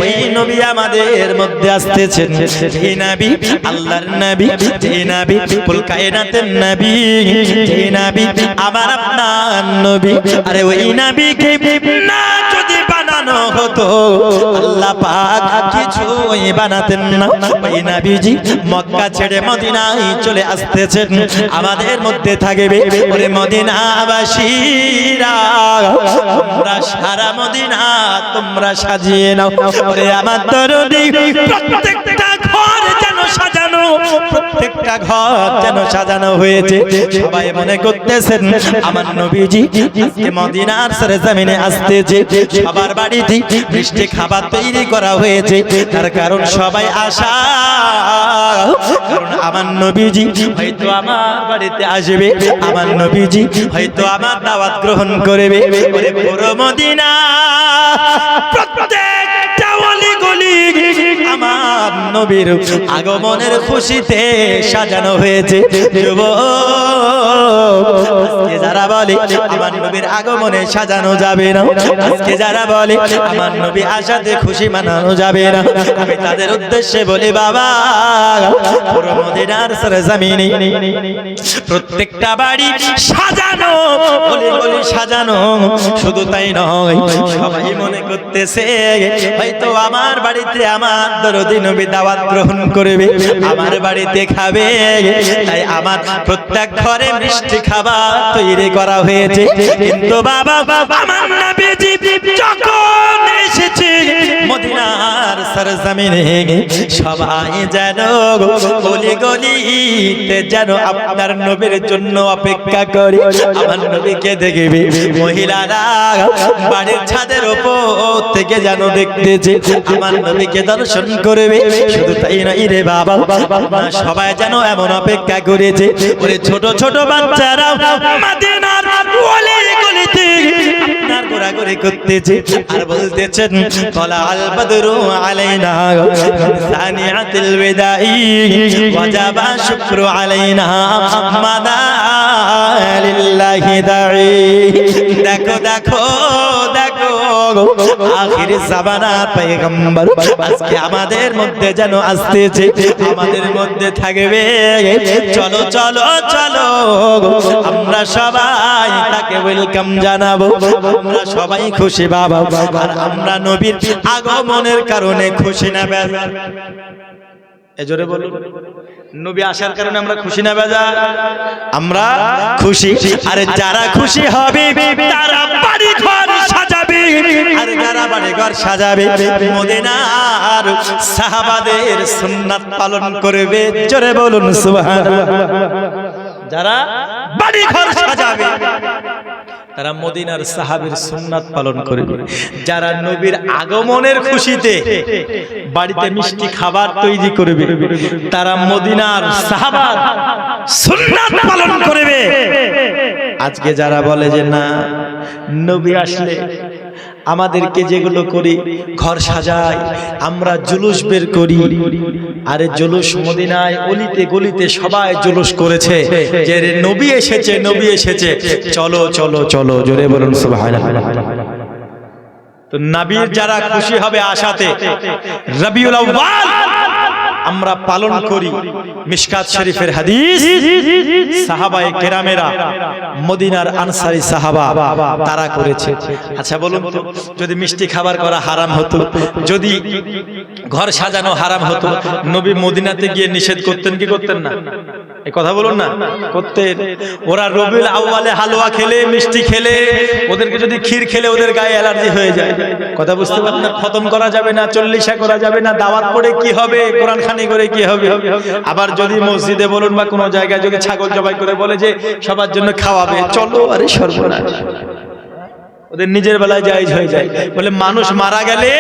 ওই নবী, আমাদের মধ্যে আসতেছেন যে নবী আল্লাহর নবী, যে নবী কুল কায়নাতের নবী, যে নবী আমার আপনার নবী। আরে ওই নবীকে না যদি বানানো হতো, আল্লাহ পাক কিছুই বানাতেন না। ওই নবীজি মক্কা ছেড়ে মদিনায় চলে আসতেছেন, আমাদের মধ্যে থাকবে। ওরে মদিনাবাসীরা, তোমরা সারা মদিনা তোমরা সাজিয়ে নাও। ওরে আমার দরদি, প্রত্যেকটা ঘর যেন সাজানো, প্রত্যেকটা ঘর যেন সাজানো হয়েছে। সবাই মনে করতেছেন আমার নবীজি আজকে মদিনার সরজমিনে আসতেছে। সবার বাড়িতে মিষ্টি খাবার তৈরি করা হয়েছে, তার কারণ সবাই আশা, কারণ আমার নবীজি হয়তো আমার বাড়িতে আসবে, আমার নবীজি হয়তো আমার দাওয়াত গ্রহণ করবে। ওরে পুরো মদিনা প্রত্যেকটা অলি-গলি আমার নবীর আগমনের খুশিতে সাজানো হয়েছে। আজকে যারা বলে আমার নবীর আগমনে সাজানো যাবে না, আজকে যারা বলে আমার নবী আসাতে খুশি মানানো যাবে না, আমি তাদের উদ্দেশ্যে বলি বাবা, পুরো মদিনার সরজমিনে প্রত্যেকটা বাড়ি সাজানো, অলি-গলি সাজানো। শুধু তাই নয়, সবাই মনে করতেছে হয়তো আমার বাড়িতে আমার দরদি নবী দাওয়াত গ্রহণ করবে, আমার বাড়িতে খাবে, তাই আমার প্রত্যেক ঘরে মিষ্টি খাবার তৈরি করা হয়েছে। কিন্তু বাবা আমার নবীজি যখন এসেছে মদিনার সরজমিনে, সবাই যেন গলি-গলিতে যেন আপনার নবীর জন্য অপেক্ষা করে আমার নবীকে দেখবে। মহিলারা বাড়ির ছাদের উপর থেকে যেন দেখতেছে আমার নবীকে দর্শন করবে। শুধু তাই নয় রে বাবা, সবাই যেন এমন অপেক্ষা করেছে। ওরে ছোট ছোট বাচ্চারা মদিনার অলি-গলিতে আপনার ঘোরাঘুরি করতেছে আর বলতেছেন তলা আল বদরু আলাইনা সানিয়াতুল বিদাই ওয়াজাবা শুকরু আলাইনা মাদা লিল্লাহি দাঈ। দেখো দেখো দেখো, আখির জামানার পয়গম্বর আজকে আমাদের মধ্যে যেন আসতেছে, আমাদের মধ্যে থাকবে। চলো চলো চলো, আমরা সবাই তাকে ওয়েলকাম জানাবো, আমরা সবাই খুশি বাবা। আর আমরা নবীর আগমনের কারণে খুশি না বেজার? এজোরে বলুন, নবী আসার কারণে আমরা খুশি না বেজার? আমরা খুশি। আরে যারা খুশি হবে তারা বাড়ি ঘর সাজাবে, আর যারা বাড়ি ঘর সাজাবে মদিনার সাহাবাদের সুন্নাত পালন করবে। জোরে বলুন সুবহানাল্লাহ। যারা বাড়ি ঘর সাজাবে তারা মদিনার সাহাবীর সুন্নাত পালন করবে। যারা নবীর আগমনের খুশিতে বাড়িতে মিষ্টি খাবার তৈরি করবে, তারা মদিনার সাহাবার সুন্নাত পালন করবে। আজকে যারা বলে যে না, নবী আসলে আমাদেরকে যেগুলো করি, ঘর সাজাই, আমরা জুলুস বের করি। আরে জুলুস মদিনায় অলিতে গলিতে সবাই জুলুস করেছে যে রে নবী এসেছে, নবী এসেছে, চলো চলো চলো। জোরে বলুন সুবহানাল্লাহ। তো নবীর যারা খুশি হবে আশাতে রবিউল আউয়াল আমরা পালন করি। মিশকাত শরীফের হাদিস, সাহাবায়ে কেরামেরা মদিনার আনসারী সাহাবা তারা করেছে। আচ্ছা বলুন তো, যদি মিষ্টি খাবার করা হারাম হতো, যদি ঘর সাজানো হারাম হতো, নবী মদিনাতে গিয়ে নিষেধ করতেন কি করতেন না? এই কথা বলুন না, করতেন। ওরা রবিউল আউয়ালে হালুয়া খেলে, মিষ্টি খেলে, ওদেরকে যদি ক্ষীর খেলে ওদের গায়ে অ্যালার্জি হয়ে যায়। কথা বুঝতে পারেন না? খতম করা যাবে না, চল্লিশা করা যাবে না, দাওয়াত পড়ে কি হবে, কোরআন খানি করে কি হবে। আবার যদি মসজিদে বলুন বা কোনো জায়গায় যদি ছাগল জবাই করে বলে যে সবার জন্য খাওয়াবে, চলো, আরে সর্বনাশ। ওদের নিজের বেলায় জায়েজ হয়ে যায়। বলে মানুষ মারা গেলে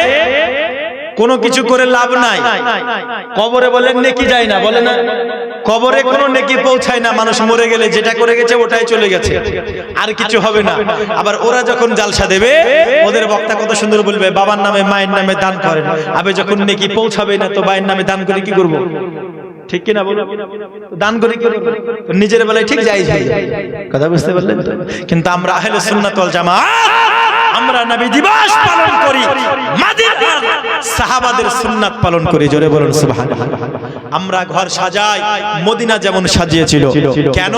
কোনো কিছু করে লাভ নাই, কবরে বলে নেকি যায় না, বলে না কবরে কোনো নেকি পৌঁছায় না, মানুষ মরে গেলে যেটা করে গেছে ওটাই চলে গেছে, আর কিছু হবে না। আবার ওরা যখন জালসা দেবে ওদের বক্তা কত সুন্দর বলবে, বাবার নামে মায়ের নামে দান করেন, আবে যখন নেকি পৌঁছাবে না তো মায়ের নামে দান করে কি করব? ঠিক কিনা বলো? দান করে কি করব? নিজের বেলায় ঠিক জায়েজ হয়ে যায়। কথা বুঝতে পারলেন তো? কিন্তু আমরা আহলে সুন্নাত ওয়াল জামাত, আমরা নবী দিবস পালন করি, মদিনার সাহাবাদের সুন্নাত পালন করি। জোরে বলুন সুবহানাল্লাহ। আমরা ঘর সাজাই মদিনা যেমন সাজিয়েছিল। কেন?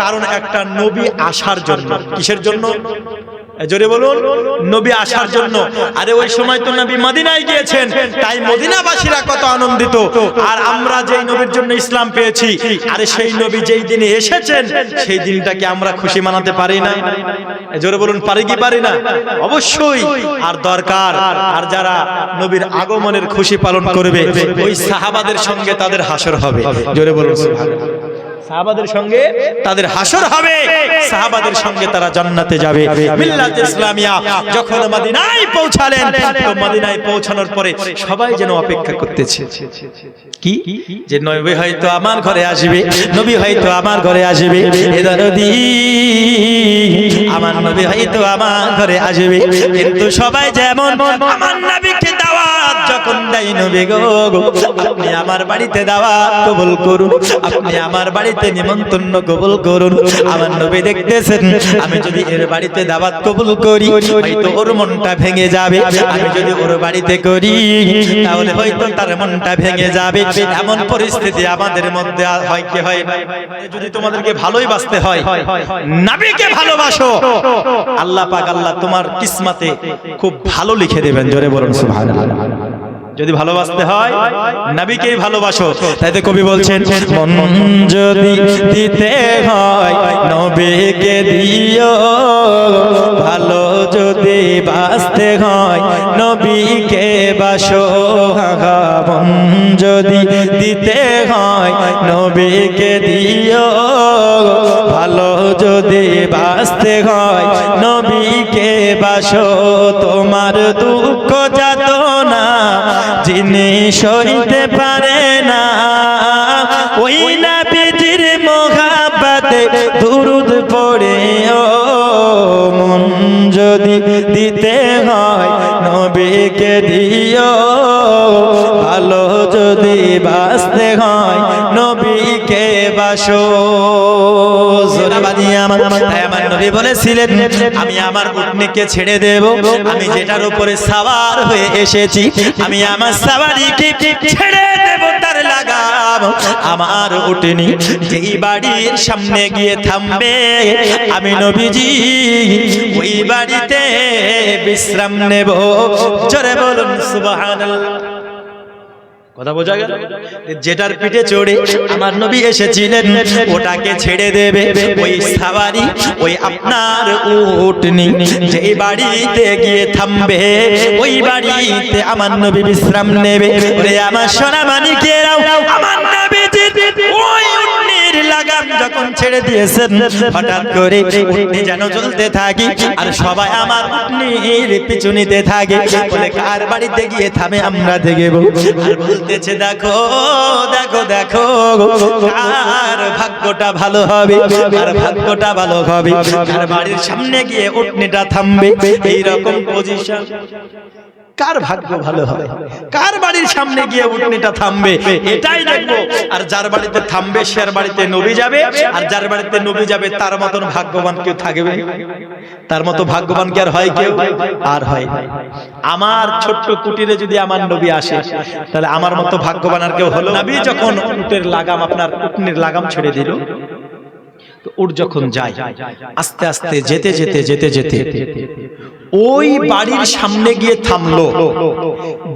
কারণ একটা নবী আসার জন্য। কিসের জন্য? জোরে বলুন, নবী আসার জন্য। আরে ওই সময় তো নবী মদিনায় গিয়েছেন, তাই মদিনাবাসীরা কত আনন্দিত। আর আমরা যেই নবীর জন্য ইসলাম পেয়েছি, আরে সেই নবী যেই দিনে এসেছেন সেই দিনটাকে আমরা খুশি মানাতে পারি না? জোরে বলুন, পারি কি পারি না? অবশ্যই। আর দরকার, আর যারা নবীর আগমনের খুশি পালন করবে ওই সাহাবাদের সঙ্গে তাদের হাসর হবে। জোরে বলুন সুবহানাল্লাহ। সাহাবাদের সঙ্গে তাদের হাসর হবে, সাহাবাদের সঙ্গে তারা জান্নাতে যাবে। মিল্লাত ইসলামিয়া যখন মদিনায় পৌঁছালেন, তো মদিনায় পৌঁছানোর পরে সবাই যেন অপেক্ষা করতেছে কি, যে নবী হয়তো আমার ঘরে আসবে, নবী হয়তো আমার ঘরে আসবে, এ দরদি আমার নবী হয়তো আমার ঘরে আসবে। কিন্তু সবাই যেমন আমার নবীকে দাওয়াত যখন দেয়, নবী গো আপনি আমার বাড়িতে দাওয়াত কবুল করুন, আপনি আমার বাড়িতে নিমন্ত্রণ কবুল করুন। আমার নবী দেখতেছেন, আমি যদি এর বাড়িতে দাওয়াত কবুল করি হয়তো ওর মনটা ভেঙে যাবে, আমি যদি ওর বাড়িতে করি তাহলে হয়তো তার মনটা ভেঙে যাবে। এমন পরিস্থিতি আমাদের মধ্যে হয় কি হয় না? যদি তোমাদেরকে ভালোই বাসতে হয়, নবীকে ভালোবাসো, আল্লাহ পাক আল্লাহ তোমার কিসমতে খুব ভালো লিখে দেবেন। জোরে বলুন সুবহানাল্লাহ। যদি ভালোবাসতে হয় নবীকেই ভালোবাসো। তাই তো কবি বলছেন, মন যদি দিতে হয় নবীকে দিও, ভালো যদি বাসতে হয় নবীকে বাসো। মন যদি দিতে হয় নবীকে দিও, ভালো যদি বাসতে হয় নবীকে বাসো। তোমার দুঃখ যাতনা যিনি সইতে পারে না, ওই নবীজির মোহাব্বতে দুরূদ পড়ে। ও মন যদি দিতে হয় নবীকে দিও, ভালো যদি বাসতে হয় নবীকে বাসো। আমার নবী বলেছিলেন, আমি আমার উটনীকে ছেড়ে দেব, আমি যেটার উপরে সাওয়ার হয়ে এসেছি আমি আমার সাওয়ারিকে ছেড়ে দেব তার লাগাম। আমার উটনী যেই বাড়ির সামনে গিয়ে থামবে আমি নবীজি ওই বাড়িতে বিশ্রাম নেব। জোরে বলুন সুবহানাল্লাহ। কথা বোঝা গেল? যেটার পিঠে চড়ে আমার নবী এসেছিলেন ওটাকে ছেড়ে দেবে ওই সাওয়ারি, ওই আপনার উটনি যেই বাড়িতে গিয়ে থামবে ওই বাড়িতে আমার নবী বিশ্রাম নেবে। ওরে আমার সোনা মানিকেরাও, আমার নবীজি ওই উটনির লাগাম যখন ছেড়ে দিয়েছেন হঠাৎ করে উটনি যেন চলতে থাকে আর সবাই আমার উটনির পিছু নিতে থাকে। বলে কার বাড়িতে গিয়ে থামে আমরা দেখব। আর বলতেছে দেখো দেখো দেখো কার ভাগ্যটা ভালো হবে, কার ভাগ্যটা ভালো হবে, কার বাড়ির সামনে গিয়ে উটনিটা থামবে। এইরকম পজিশন কার ভাগ্য ভালো হবে, কার বাড়ির সামনে গিয়ে উটনিটা থামবে এটাই দেখবো। আর যার বাড়িতে থামবে সে বাড়িতে নবী যাবে, আর যার বাড়িতে নবী যাবে তার মতন ভাগ্যবান কেউ থাকবে? তার মতো ভাগ্যবান কি আর হয় কেউ? আর হয় না। আমার ছোট্ট কুটিরে যদি আমার নবী আসে তাহলে আমার মতো ভাগ্যবান আর কেউ হলো? নবী যখন উটের লাগাম, আপনার উটনির লাগাম ছেড়ে দিল, তো উট যখন যায় আস্তে আস্তে যেতে যেতে যেতে যেতে ওই বাড়ির সামনে গিয়ে থামলো।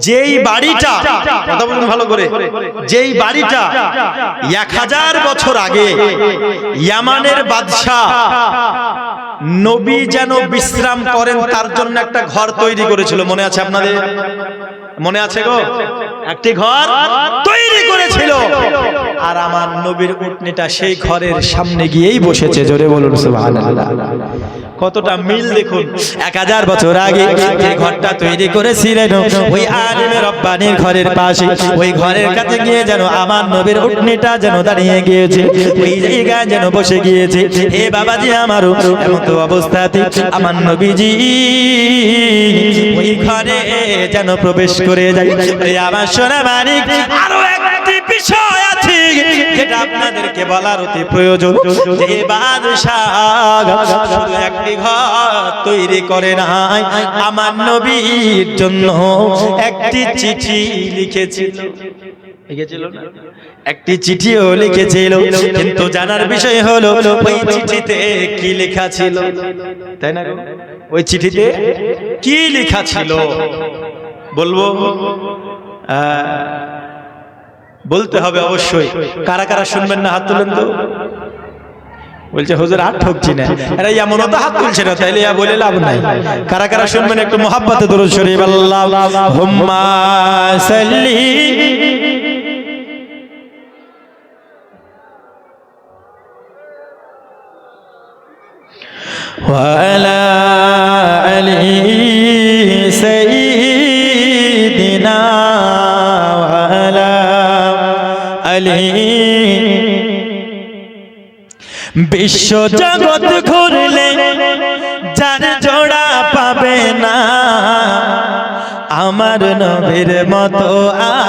যেই বাড়িটা, কথা বলুন ভালো করে, যেই বাড়িটা 1000 বছর আগে ইয়ামানের বাদশা নবী যেন বিশ্রাম করেন তার জন্য একটা ঘর তৈরি করেছিল, মনে আছে আপনাদের? মনে আছে গো? একটি ঘর তৈরি করেছিল আর আমার নবীর উটনিটা সেই ঘরের সামনে গিয়েই বসেছে। জোরে বলুন সুবহানাল্লাহ। কতটা মিল দেখুন। 1000 বছর আগে যে ঘরটা তৈরি করেছিলেন ওই আলিমে রব্বানির ঘরের পাশে, ওই ঘরের কাছে গিয়ে যেন আমার নবীর উটনিটা যেন দাঁড়িয়ে গিয়েছে, ওই জায়গায় যেন বসে গিয়েছে। হে বাবাজি আমারও এমন তো অবস্থাতে আমার নবীজি ওই ঘরে যেন প্রবেশ করে যায়। আমার সোনা মানিক, আরো একটি বিষয় আছে যেটা আপনাদেরকে বলার অতি প্রয়োজন। যে বাদশাহ শুধু একটি ঘর তৈরি করে নাই, আমার নবীর জন্য একটি চিঠি লিখেছিল। লিখেছিল না? একটি চিঠিও লিখেছিল, কিন্তু জানার বিষয় হলো ওই চিঠিতে কি লেখা ছিল, তাই না? ওই চিঠিতে কি লেখা ছিল বলবো? বলতে হবে অবশ্যই। কারা কারা শুনবেন না হাত তুলেন তো। বলছে হুজুর আর ঠকছি না, আরে এমনও তো হাত তুলছে না, তাইলে বলে লাভ নাই। কারা কারা শুনবেন একটু মুহাব্বতে দরুদ শরীফ আল্লাহুম্মা সাল্লি ওয়ালা আলি সাইয়্যিদিনা ওয়ালা আলি। বিশ্ব জগৎ ঘুরলে যার জোড়া পাবে না, আমার নবীর মতো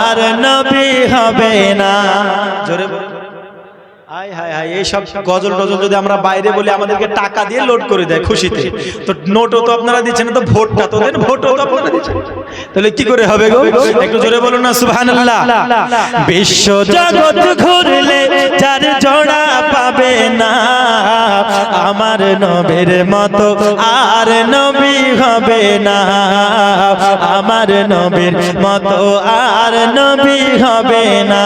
আর নবী হবে না। জোরে বল। হায় হায় হায়, এইসব গজল টজল যদি আমরা বাইরে বলি আমাদেরকে টাকা দিয়ে লোড করে দেয় খুশিতে। তো নোটও তো আপনারা দিচ্ছেন, তো ভোটটা তো দেন, ভোটও তো আপনারা দিচ্ছেন, তাহলে কি করে হবে গো? একটু জোরে বলুন না সুবহানাল্লাহ। বিশ্ব জগৎ ঘুরলে যার জোড়া পাবে না, আমার নবীর মতো আর নবী হবে না, আমার নবীর মতো আর নবী হবে না।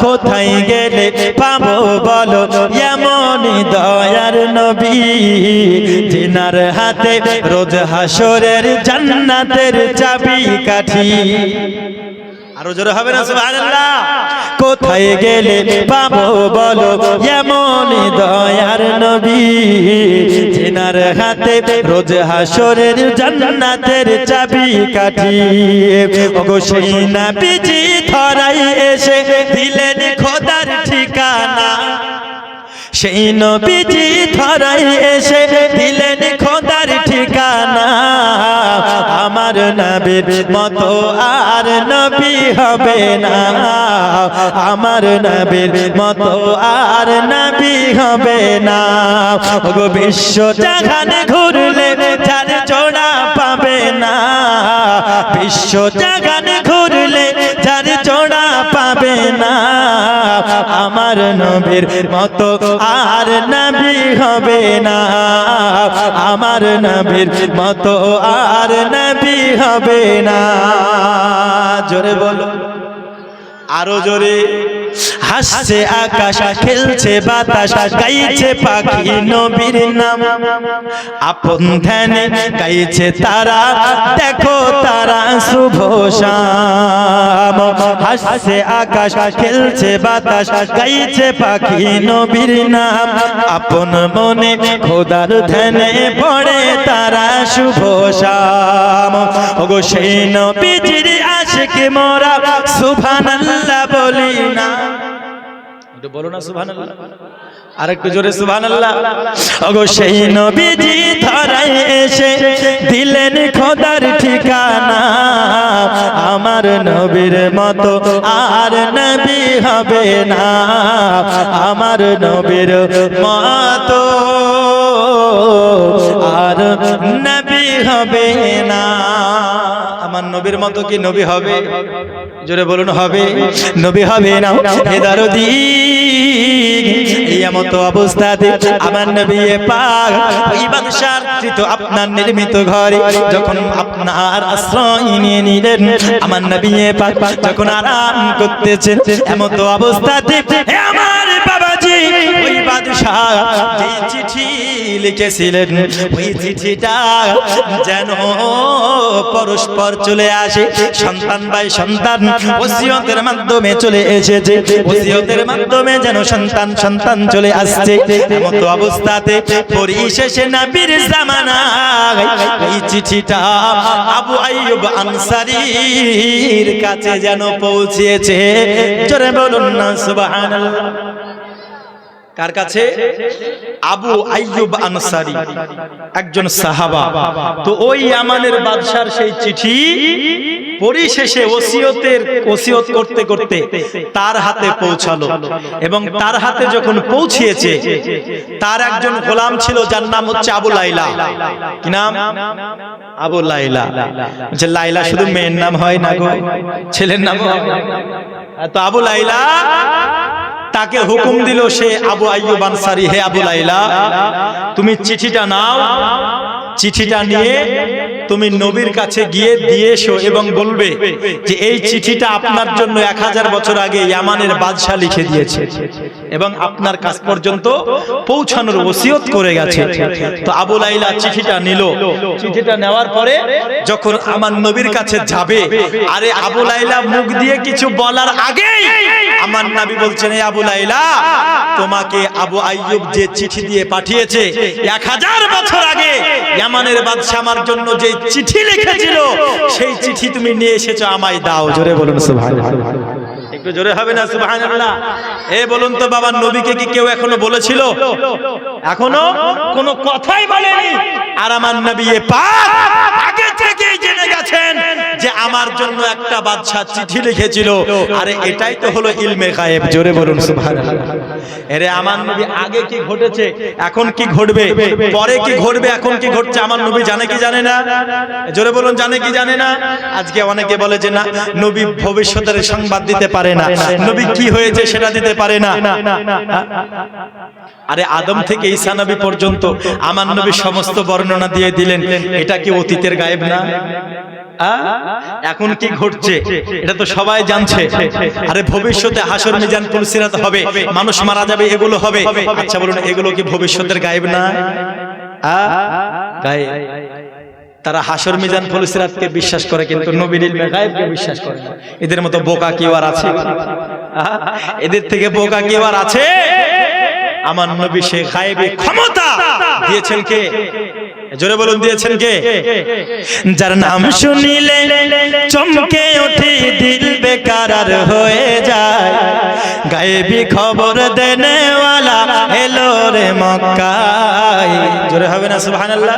কোথায় গেলে পাবো বলো এমন দয়ার নবী, যিনার হাতে রোজ হাসরের জান্নাতের চাবি কাঠি। আরো জোরে হবে না সুবহানাল্লাহ। কোথায় গেলে পাবো বলো এমন দয়ার নবী, যিনার হাতে রোজ হাসরের জান্নাতের চাবি কাঠি। ওগো সেই নবীজি ধরাই এসে দিলেন খোদার ঠিকানা, সেই নবীজি ধরাই এসে দিলেন খোদার ঠিকানা, আমার নবীর মতো আর নবী হবে না, আমার নবীর মতো আর নবী হবে না। ওগো বিশ্ব জাহান ঘুরলে যার জোড়া পাবে না, বিশ্ব জাহান ঘুরলে যার জোড়া পাবে না, আমার নবীর মতো আর নবী হবে না, আমার নবীর মতো আর নবী হবে না। জোরে বলো, আরো জোরে। হাসছে আকাশ, খেলছে বাতাস, গাইছে পাখি নবীর নাম, আপন ধ্যানে গাইছে তারা, দেখো তারা শুভ শাম। হাসছে আকাশ, খেলছে বাতাস, গাইছে পাখি নবীর নাম, আপন মনে খোদার ধ্যানে পড়ে তারা শুভ শাম। ওগো সেই নবীজির আশিক মোরা সুবহানাল্লাহ বলি না। একটু বলো না সুবহানাল্লাহ, আরেকটু জোরে সুবহানাল্লাহ। ওগো সেই নবীজি ধরাই এসে দিলেন খোদার ঠিকানা, আমার নবীর মতো আর নবী হবে না, আমার নবীর মতো আর নবী হবে না। আমার নবীর মতো কি নবী হবে? জোরে বলুন হবে, নবী হবে না। হেদারদি এমত অবস্থাতে আমার নবী পাক ওই বাদশার কৃত আপনার নির্মিত ঘরে যখন আপনার আশ্রয় নিয়ে নিলেন, আমার নবী পাক যখন আরাম করতেছেন, এমত অবস্থাতে আমার বাবাজি ওই বাদশা যে চিঠি লিখেছিলেন ওই চিঠিটা যেন পরস্পর চলে আসে, সন্তান বাই সন্তান ওসিয়তের মাধ্যমে চলে এসেছে, ওসিয়তের মাধ্যমে যেন সন্তান সন্তান চলে আসছে। এমতো অবস্থাতে পরিশেষে নবীর জামানায় এই চিঠিটা আবু আইয়ুব আনসারীর কাছে যেন পৌঁছেছে। জোরে বলুন না সুবহানাল্লাহ। কার কাছে? আবু আইয়ুব আনসারী, একজন সাহাবা। তো ওই ইয়ামানের বাদশার সেই চিঠি পরিশেষে ওসিয়ত করতে করতে তার হাতে পৌঁছালো, এবং তার হাতে যখন পৌঁছিয়েছে তার একজন গোলাম ছিল যার নাম হচ্ছে আবু লাইলা। কি নাম? আবু লাইলা। যে লাইলা শুধু মেয়ের নাম হয় না গো, ছেলের নাম হয়। তো আবু লাইলা তাকে হুকুম দিল, সে আবু আইয়ুব আনসারী, হে আবু লাইলা তুমি চিঠিটা নাও, চিঠিটা নিয়ে তুমি নবীর কাছে গিয়ে দিয়ে এসো এবং বলবে যে এই চিঠিটা আপনার জন্য 1000 বছর আগে ইয়ামানের বাদশা লিখে দিয়েছে এবং আপনার কাছ পর্যন্ত পৌঁছানোর ওসিয়ত করে গেছে। তো আবু লাইলা চিঠিটা নিল, চিঠিটা নেওয়ার পরে যখন আমার নবীর কাছে যাবে, আরে আবু লাইলা মুখ দিয়ে কিছু বলার আগেই আমার নবী বলছেন, এই আবু লাইলা তোমাকে আবু আইয়ুব যে চিঠি দিয়ে পাঠিয়েছে 1000 বছর আগে ইয়ামানের বাদশা আমার জন্য যে চিঠি লিখেছিল সেই চিঠি তুমি নিয়ে এসেছো, আমায় দাও। জোরে বলুন সুবহানাল্লাহ। একটু জোরে হবে না সুবহানাল্লাহ? এ বলুন তো বাবা, নবীকে কি কেউ এখনো বলেছিল? এখনো কোনো কথাই বলেনি। আর আমার নবী পাক আগে থেকেই জেনে গেছেন যে আমার জন্য একটা বাদশা চিঠি লিখেছিল। আরে এটাই তো হলো ইলমে গায়েব। জোরে বলুন সুবহানাল্লাহ। আরে আমার নবী আগে কি ঘটেছে, এখন কি ঘটবে, পরে কি ঘটবে, এখন কি ঘটছে আমার নবী জানে কি জানে না? জোরে বলুন, জানে কি জানে না? আজকে অনেকে বলে যে না, নবী ভবিষ্যতের সংবাদ দিতে পারে না, নবী কি হয়েছে সেটা দিতে পারে না। আরে আদম থেকে ঈসা নবী পর্যন্ত আমার নবী সমস্ত বর্ণনা দিয়ে দিলেন। এটা কি অতীতের গায়েব না? এখন কি ঘটছে এটা তো সবাই জানছে। আরে ভবিষ্যতে হাসর মিজান পুলসিরাত হবে, মানুষ মারা যাবে, এগুলো হবে। আচ্ছা বলুন, এগুলো কি ভবিষ্যতের গায়েব না? গায়েব। তারা হাসর মিজান পুলসিরাতকে বিশ্বাস করে কিন্তু নবীর ইলমে গায়েবকে বিশ্বাস করে না। এদের মতো বোকা কি আর আছে? এদের থেকে বোকা কি আর আছে? আমার নবী সে গায়েবে ক্ষমতা দিয়েছেন কে? জোরে বলুন, দিয়েছেন কে? যার নাম শুনিলে চমকে ওঠে দিল বেকারার হয়ে যায়, গায়েবী খবর দেনেওয়ালা এলো রে মক্কায়। জোরে হবে না সুবহানাল্লাহ?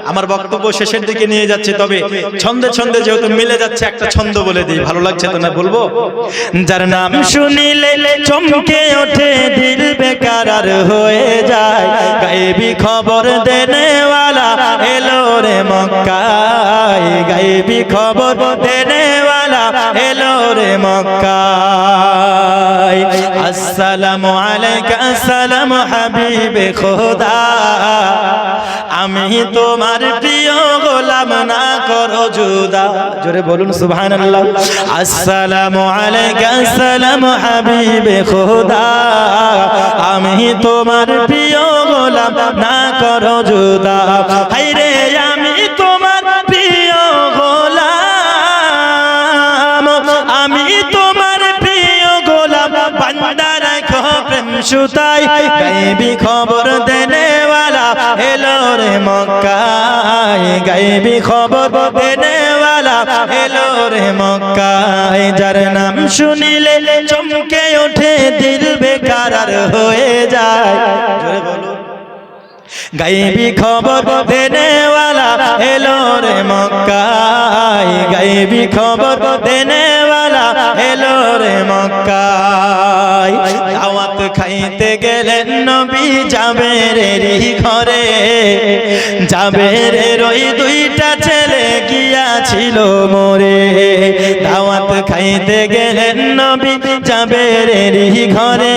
আমার বক্তব্য শেষের দিকে নিয়ে যাচ্ছে, তবে ছন্দে ছন্দে যেহেতু মিলে যাচ্ছে একটা ছন্দ বলে দিই, ভালো লাগছে তো না বলবো? যার নাম শুনিলে চমকে ওঠে দিল বেকারার হয়ে যায়, গায়েবী খবর দেনেওয়ালা এলো রে মক্কায়, গায়েবী খবর দেনেওয়ালা এলো রে মক্কায়। আসসালামু আলাইকা আসসালাম হাবিবে খোদা, আমি তোমার প্রিয় গোলাম, না করো জুদা। জোরে বলুন সুবহানাল্লাহ। আসসালামু আলাইকা আসসালাম হাবিবে খোদা, আমি তোমার প্রিয় গোলাম, না করো জুদা। হায়রে আমি তোমার প্রিয় গোলাম, আমি তোমার প্রিয় গোলাম, বান্দা রাখো প্রেম সুতাই, গায়েবী খবর দেনেওয়ালা এলো রে মক্কায়, গায়েবী খবর দেনেওয়ালা এলো রে মক্কায়। যার নাম শুনিলে চমকে ওঠে দিল বেকারার হয়ে যায়। জোরে বলো। গায়েবী খবর দেনেওয়ালা এলো রে মক্কায়, গায়েবী খবর দেনেওয়ালা এলো রে মক্কায়। দাওয়াত খাইতে গেলেন নবী জাবেরের ঘরে, জাবেরের ওই দুইটা ছেলে গিয়াছিল মরে। দাওয়াত খাইতে গেলেন নবী জাবেরের ঘরে,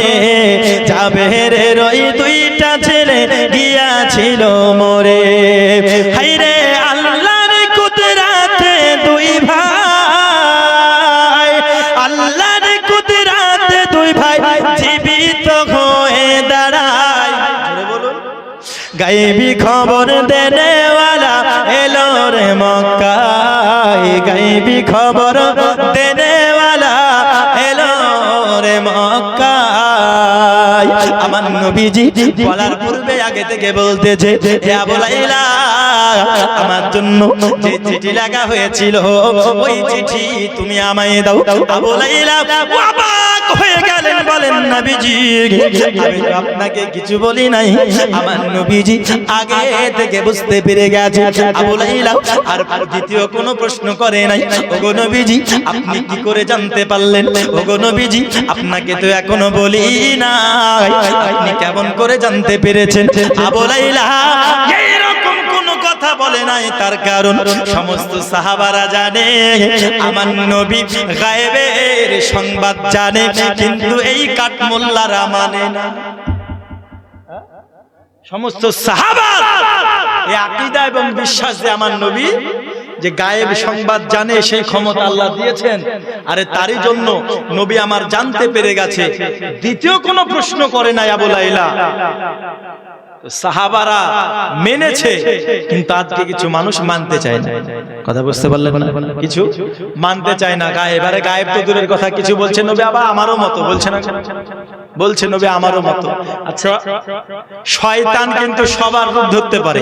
জাবেরের ওই দুইটা ছেলে গিয়াছিল মরে। হায়রে আল্লাহর কুদরতে দুই ভাই, আল্লাহর কুদরতে দুই ভাই জীবিত হয়ে দাঁড়ায়। গায়েবী খবর দেনেওয়ালা এলো রে মক্কায়, গায়েবী খবর দেনেওয়ালা এলো রে মক্কায়। আমার নবীজি বলার পূর্বে আগে থেকে বলতেছে, হে আবু লাইলা, আমার জন্য যে চিঠি লেখা হয়েছিল ওই চিঠি তুমি আমায় দাও। আবু লাইলা অবাক হয়ে গেলেন, বলেন নবীজি আমি তো আপনাকে কিছু বলি নাই। আমার নবীজি আগে থেকে বুঝতে পেরে গেছে। আবু লাইলা আর দ্বিতীয় কোনো প্রশ্ন করে নাই। ওগো নবীজি আপনি কি করে জানতে পারলেন? ওগো নবীজি আপনাকে তো এখনো বলি নাই, আপনি কেমন করে জানতে পেরেছেন? আবু লাইলা এইরকম কোনো কথা বলে নাই, তার কারণ সমস্ত সাহাবারা জানে আমার নবী গায়েবের সংবাদ জানে, কিন্তু এই কাঠমোল্লারা মানে না। সমস্ত সাহাবা এই আকীদা এবং বিশ্বাস যে আমার নবী যে গায়েব সংবাদ জানে, সেই ক্ষমতা আল্লাহ দিয়েছেন। আরে তারই জন্য নবী আমার জানতে পেরে গেছে, দ্বিতীয় কোনো প্রশ্ন করে নাই আবু লাইলা। সাহাবারা মেনেছে, কিন্তু আজকে কিছু মানুষ মানতে চায় না। কথা বুঝতে পারলেন না? কিছু মানতে চায় না গায়েব। আরে গায়েব তো দূরের কথা, কিছু বলছে নবী আবার আমারও মতো বলছে না, বলছে নবী আমারও মতো। আচ্ছা শয়তান কিন্তু সবার রূপ ধরতে পারে,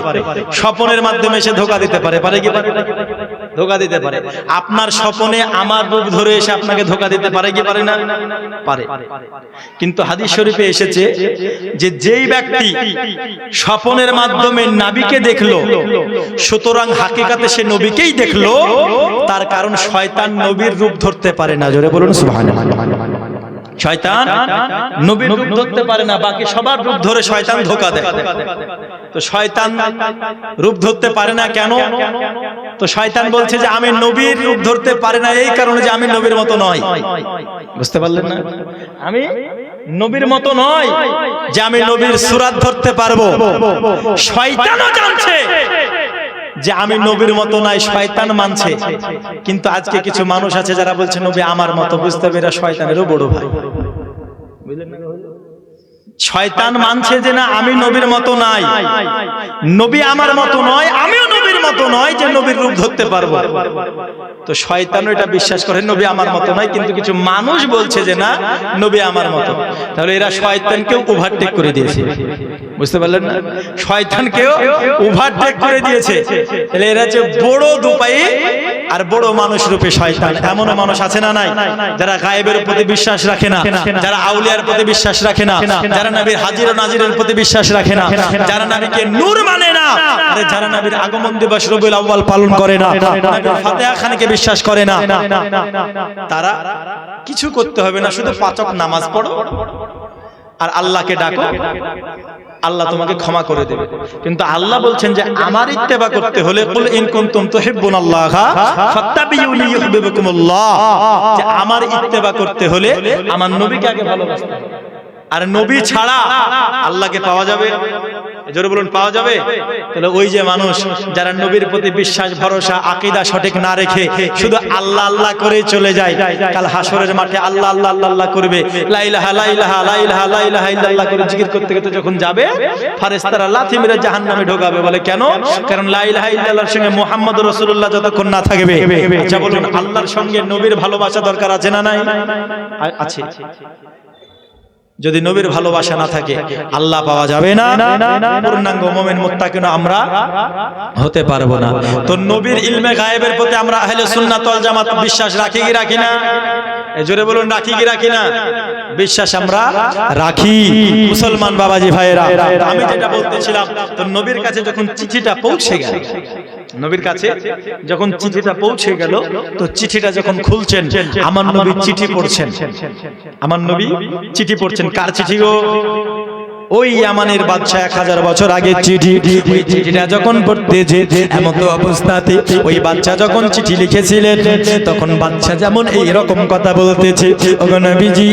স্বপ্নের মাধ্যমে এসে ধোঁকা দিতে পারে, পারে কি পারে? ধোঁকা দিতে পারে। আপনার স্বপ্নে আমার রূপ ধরে এসে আপনাকে ধোঁকা দিতে পারে কি পারে না? পারে। কিন্তু হাদিস শরীফে এসেছে যে যেই ব্যক্তি স্বপ্নের মাধ্যমে নবীকে দেখলো, সুতরাং হাকিকাতে সে নবীকেই দেখলো, তার কারণ শয়তান নবীর রূপ ধরতে পারে না। জোরে বলুন সুবহানাল্লাহ। শয়তান নবীর রূপ ধরতে পারে না, বাকি সবার রূপ ধরে শয়তান ধোঁকা দেয়। তো শয়তান রূপ ধরতে পারে না কেন? তো শয়তান বলছে যে আমি নবীর রূপ ধরতে পারে না এই কারণে যে আমি নবীর মতো নয়। বুঝতে পারলেন না? আমি নবীর মতো নয় যে আমি নবীর সূরত ধরতে পারবো। শয়তানও জানছে যে আমি নবীর মতো নাই, শয়তান মানছে। কিন্তু আজকে কিছু মানুষ আছে যারা বলছে নবী আমার মতো, বুঝতে পেরে শয়তানেরও বড় ভাই। শয়তান মানছে যে না আমি নবীর মতো নাই, নবী আমার মতো নয়, আমিও নবীর মতো নয় যে নবীর রূপ ধরতে পারবো। তো শয়তানও এটা বিশ্বাস করে নবী আমার মতো নয়, কিন্তু কিছু মানুষ বলছে যে না নবী আমার মতো। তাহলে এরা শয়তানকেও ওভারটেক করে দিয়েছে। বুঝতে পারলেন না? শয়তানকেও ওভারটেক করে দিয়েছে। তাহলে এরা যে বড় দুপায়ী আর বড় মানুষ রূপে শয়তান। এমনও মানুষ আছে না নাই যারা গায়েবের প্রতি বিশ্বাস রাখে না, যারা আউলিয়ার প্রতি বিশ্বাস রাখে না, যারা নবীর হাজির ও নাজিরের প্রতি বিশ্বাস রাখে না, যারা নবীকে নূর মানে না, আরে যারা নবীর আগমন দিবস রবিউল আউয়াল পালন করে না, নবীর ফাতিহা খানকে বিশ্বাস করে না, তারা কিছু করতে হবে না, শুধু 5 ওয়াক্ত নামাজ পড়ো আর আল্লাহকে ডাকো, আল্লাহ তোমাকে ক্ষমা করে দেবে। কিন্তু আল্লাহ বলছেন যে আমার ইত্তেবা করতে হলে কুল ইন কুনতুম তুহিব্বুনাল্লাহা ফাত্তাবিউনি ইউহিব্বুকুমুল্লাহ, যে আমার ইত্তেবা করতে হলে আমার নবীকে আগে ভালোবাসতে হবে। আর নবী ছাড়া আল্লাহকে পাওয়া যাবে? জোরে বলুন, পাওয়া যাবে? তাহলে ওই যে মানুষ যারা নবীর প্রতি বিশ্বাস ভরসা আকীদা সঠিক না রেখে শুধু আল্লাহ আল্লাহ করে চলে যায়, কাল হাসরের মাঠে আল্লাহ আল্লাহ আল্লাহ আল্লাহ করবে, লা ইলাহা লা ইলাহা লা ইলাহা লা ইলাহা ইল্লাল্লাহ করে জিকির করতে করতে যখন যাবে, ফেরেশতারা লাথি মেরে জাহান্নামে ঢোকাবে। বলে কেন? কারণ লা ইলাহা ইল্লাল্লাহর সঙ্গে মুহাম্মদুর রাসূলুল্লাহ যতক্ষণ না থাকবে। আচ্ছা বলুন, আল্লাহর সঙ্গে নবীর ভালোবাসা দরকার আছে না নাই? আছে। যদি নবীর ভালোবাসা না থাকে আল্লাহ পাওয়া যাবে না, পূর্ণাঙ্গ মুমিন মুত্তাকিন আমরা হতে পারবো না। তো নবীর ইলমে গায়েবের প্রতি আমরা আহলে সুন্নাত ওয়াল জামাত বিশ্বাস রাখি কি রাখি না? জোরে বলুন, রাখি কি রাখি না? বিশ্বাস আমরা রাখি। মুসলমান বাবাজি ভাইয়েরা, আমি যেটা বলতেছিলাম, তো নবীর কাছে যখন চিঠিটা পৌঁছে গেল, নবীর কাছে যখন চিঠিটা পৌঁছে গেল, তো চিঠিটা যখন খুলছেন আমার নবী চিঠি পড়ছেন। আমার নবী চিঠি পড়ছেন। কার চিঠি গো? ওই ইয়ামানের বাদশা 1000 বছর আগে চিঠি। ওই চিঠিটা যখন পড়তেছে এমন তো অবস্থাতে ওই বাদশা যখন চিঠি লিখেছিলেন, তখন বাদশা যেমন এই রকম কথা বলতেছে, ওগো নবীজি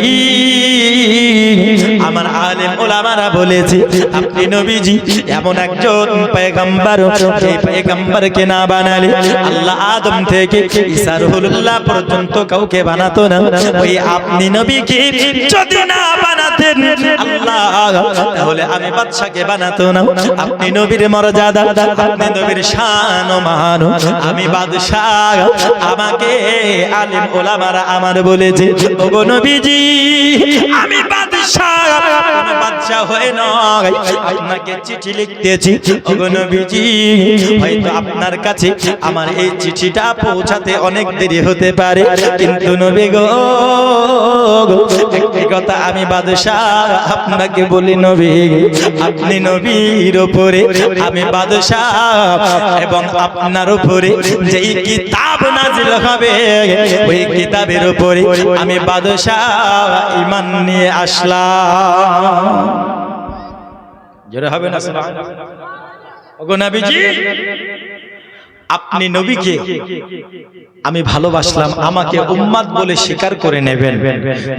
আমার আলেম ওলামারা বলেছে আপনি নবীজি এমন একজন পয়গম্বর, এই পয়গম্বরকে না বানালে আল্লাহ আদম থেকে ঈসা রুহুল্লাহ পর্যন্ত কাউকে বানাতো না। ওই আপনি নবীকে যদি না বানাতেন আল্লাহ তাহলে আমি বাদশাকে বানাতো না। আপনি নবীর মর্যাদা, আপনি নবীর শান ও মান, আমি বাদশাহ। আমাকে আলেম ওলামারা আমার বলেছে, ওগো নবীজি আমি বাদশাহ, আমি বাদশাহ হয়ে নয় আপনাকে চিঠি লিখতেছি। ওগো নবীজি হয়তো আপনার কাছে আমার এই চিঠিটা পৌঁছাতে অনেক দেরি হতে পারে, কিন্তু নবী গো একটি কথা আমি বাদশাহ আপনাকে বলি, নবী আপনি নবীর উপরে, আমি বাদশাহ, এবং আপনার উপরে যেই কিতাব নাজিল হবে ওই কিতাবের উপরে আমি বাদশাহ ঈমান নিয়ে আসলাম। জোরে হবে না সুবহানাল্লাহ? ওগো নবীজি আপনি নবীকে আমি ভালোবাসলাম, আমাকে উম্মত বলে স্বীকার করে নেবেন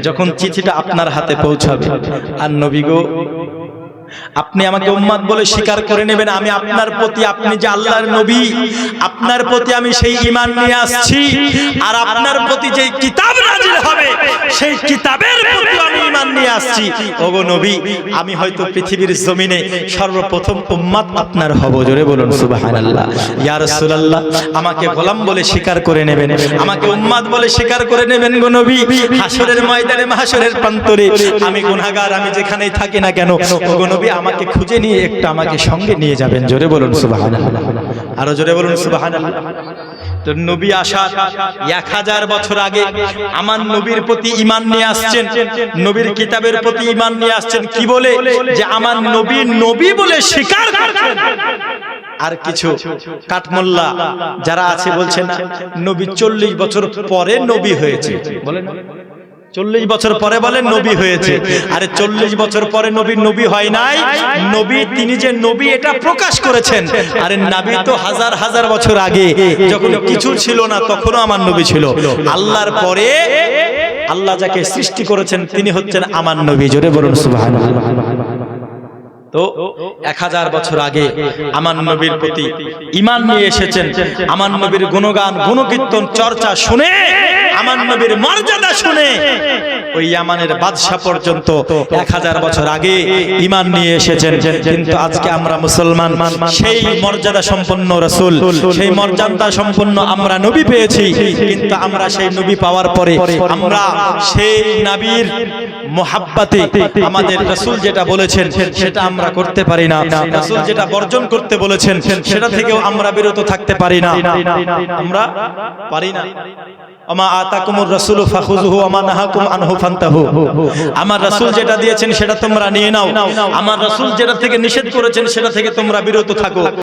যখন চিঠিটা আপনার হাতে পৌঁছাবে। আর নবী গো আপনি আমাকে উম্মত বলে স্বীকার করে নেবেন, আমি আপনার প্রতি, আপনি যে আল্লাহর নবী, আপনার প্রতি আমি সেই ঈমান নিয়ে আসছি। আর আপনার প্রতি যে কিতাব নাজিল হবে সেই কিতাবের প্রতি আমি ঈমান নিয়ে আসছি। ওগো নবী আমি হয়তো পৃথিবীর জমিনে সর্বপ্রথম উম্মত আপনার হব। জোরে বলুন সুবহানাল্লাহ। ইয়া রাসূলুল্লাহ আমাকে গোলাম বলে স্বীকার করে নেবেন, আমাকে উম্মত বলে স্বীকার করে নেবেন গো নবী। হাসরের ময়দানে, মাহশরের প্রান্তরে আমি গুনাহগার, আমি যেখানেই থাকি না কেন ওগো নবী আমাকে খুঁজে নিয়ে একটু আমাকে সঙ্গে নিয়ে যাবেন। জোরে বলুন সুবহানাল্লাহ, আরো জোরে বলুন সুবহানাল্লাহ। তো নবী আসার 1000 বছর আগে আমার নবীর প্রতি ঈমান নিয়ে আসছেন, নবীর কিতাবের প্রতি ঈমান নিয়ে আসছেন। কি বলে? যে আমার নবী নবী বলে স্বীকার করছেন। আর কিছু কাঠমোল্লা যারা আছে বলছেন নবী 40 বছর পরে নবী হয়েছে, বলেন 40 বছর পরে বলেন নবী হয়েছে। আরে 40 বছর পরে নবী নবী হয় নাই, নবী তিনি যে নবী এটা প্রকাশ করেছেন। আরে নবী তো হাজার হাজার বছর আগে যখন কিছু ছিল না তখনও আমার নবী ছিল। আল্লাহর পরে আল্লাহ যাকে সৃষ্টি করেছেন তিনি হচ্ছেন আমার নবী। জোরে বলুন সুবহানাল্লাহ। তো 1000 বছর আগে আমার নবীর প্রতি ঈমান নিয়ে এসেছেন, আমার নবীর গুণগান গুণকীর্তন চর্চা শুনে, আমার নবীর মর্যাদা শুনে ওই ইয়ামানের বাদশা পর্যন্ত 1000 বছর আগে ঈমান নিয়ে এসেছেন। কিন্তু আজকে আমরা মুসলমান, সেই মর্যাদা সম্পন্ন রাসূল, সেই মর্যাদা সম্পন্ন আমরা নবী পেয়েছি, কিন্তু আমরা সেই নবী পাওয়ার পরে আমরা সেই নবীর মুহাব্বতে আমাদের রাসূল যেটা বলেছেন সেটা আমরা করতে পারি না, রাসূল যেটা বর্জন করতে বলেছেন সেটা থেকেও আমরা বিরত থাকতে পারি না, আমরা পারি না। আমা আতাকুমুর রাসূলু ফাখুযুহু ওয়া মা নাহাকুম আনহু ফান্তাহু। আমার রাসূল যেটা দিয়েছেন সেটা তোমরা নিয়ে নাও, আমার রাসূল যেটা থেকে নিষেধ করেছেন সেটা থেকে তোমরা বিরত থাকো।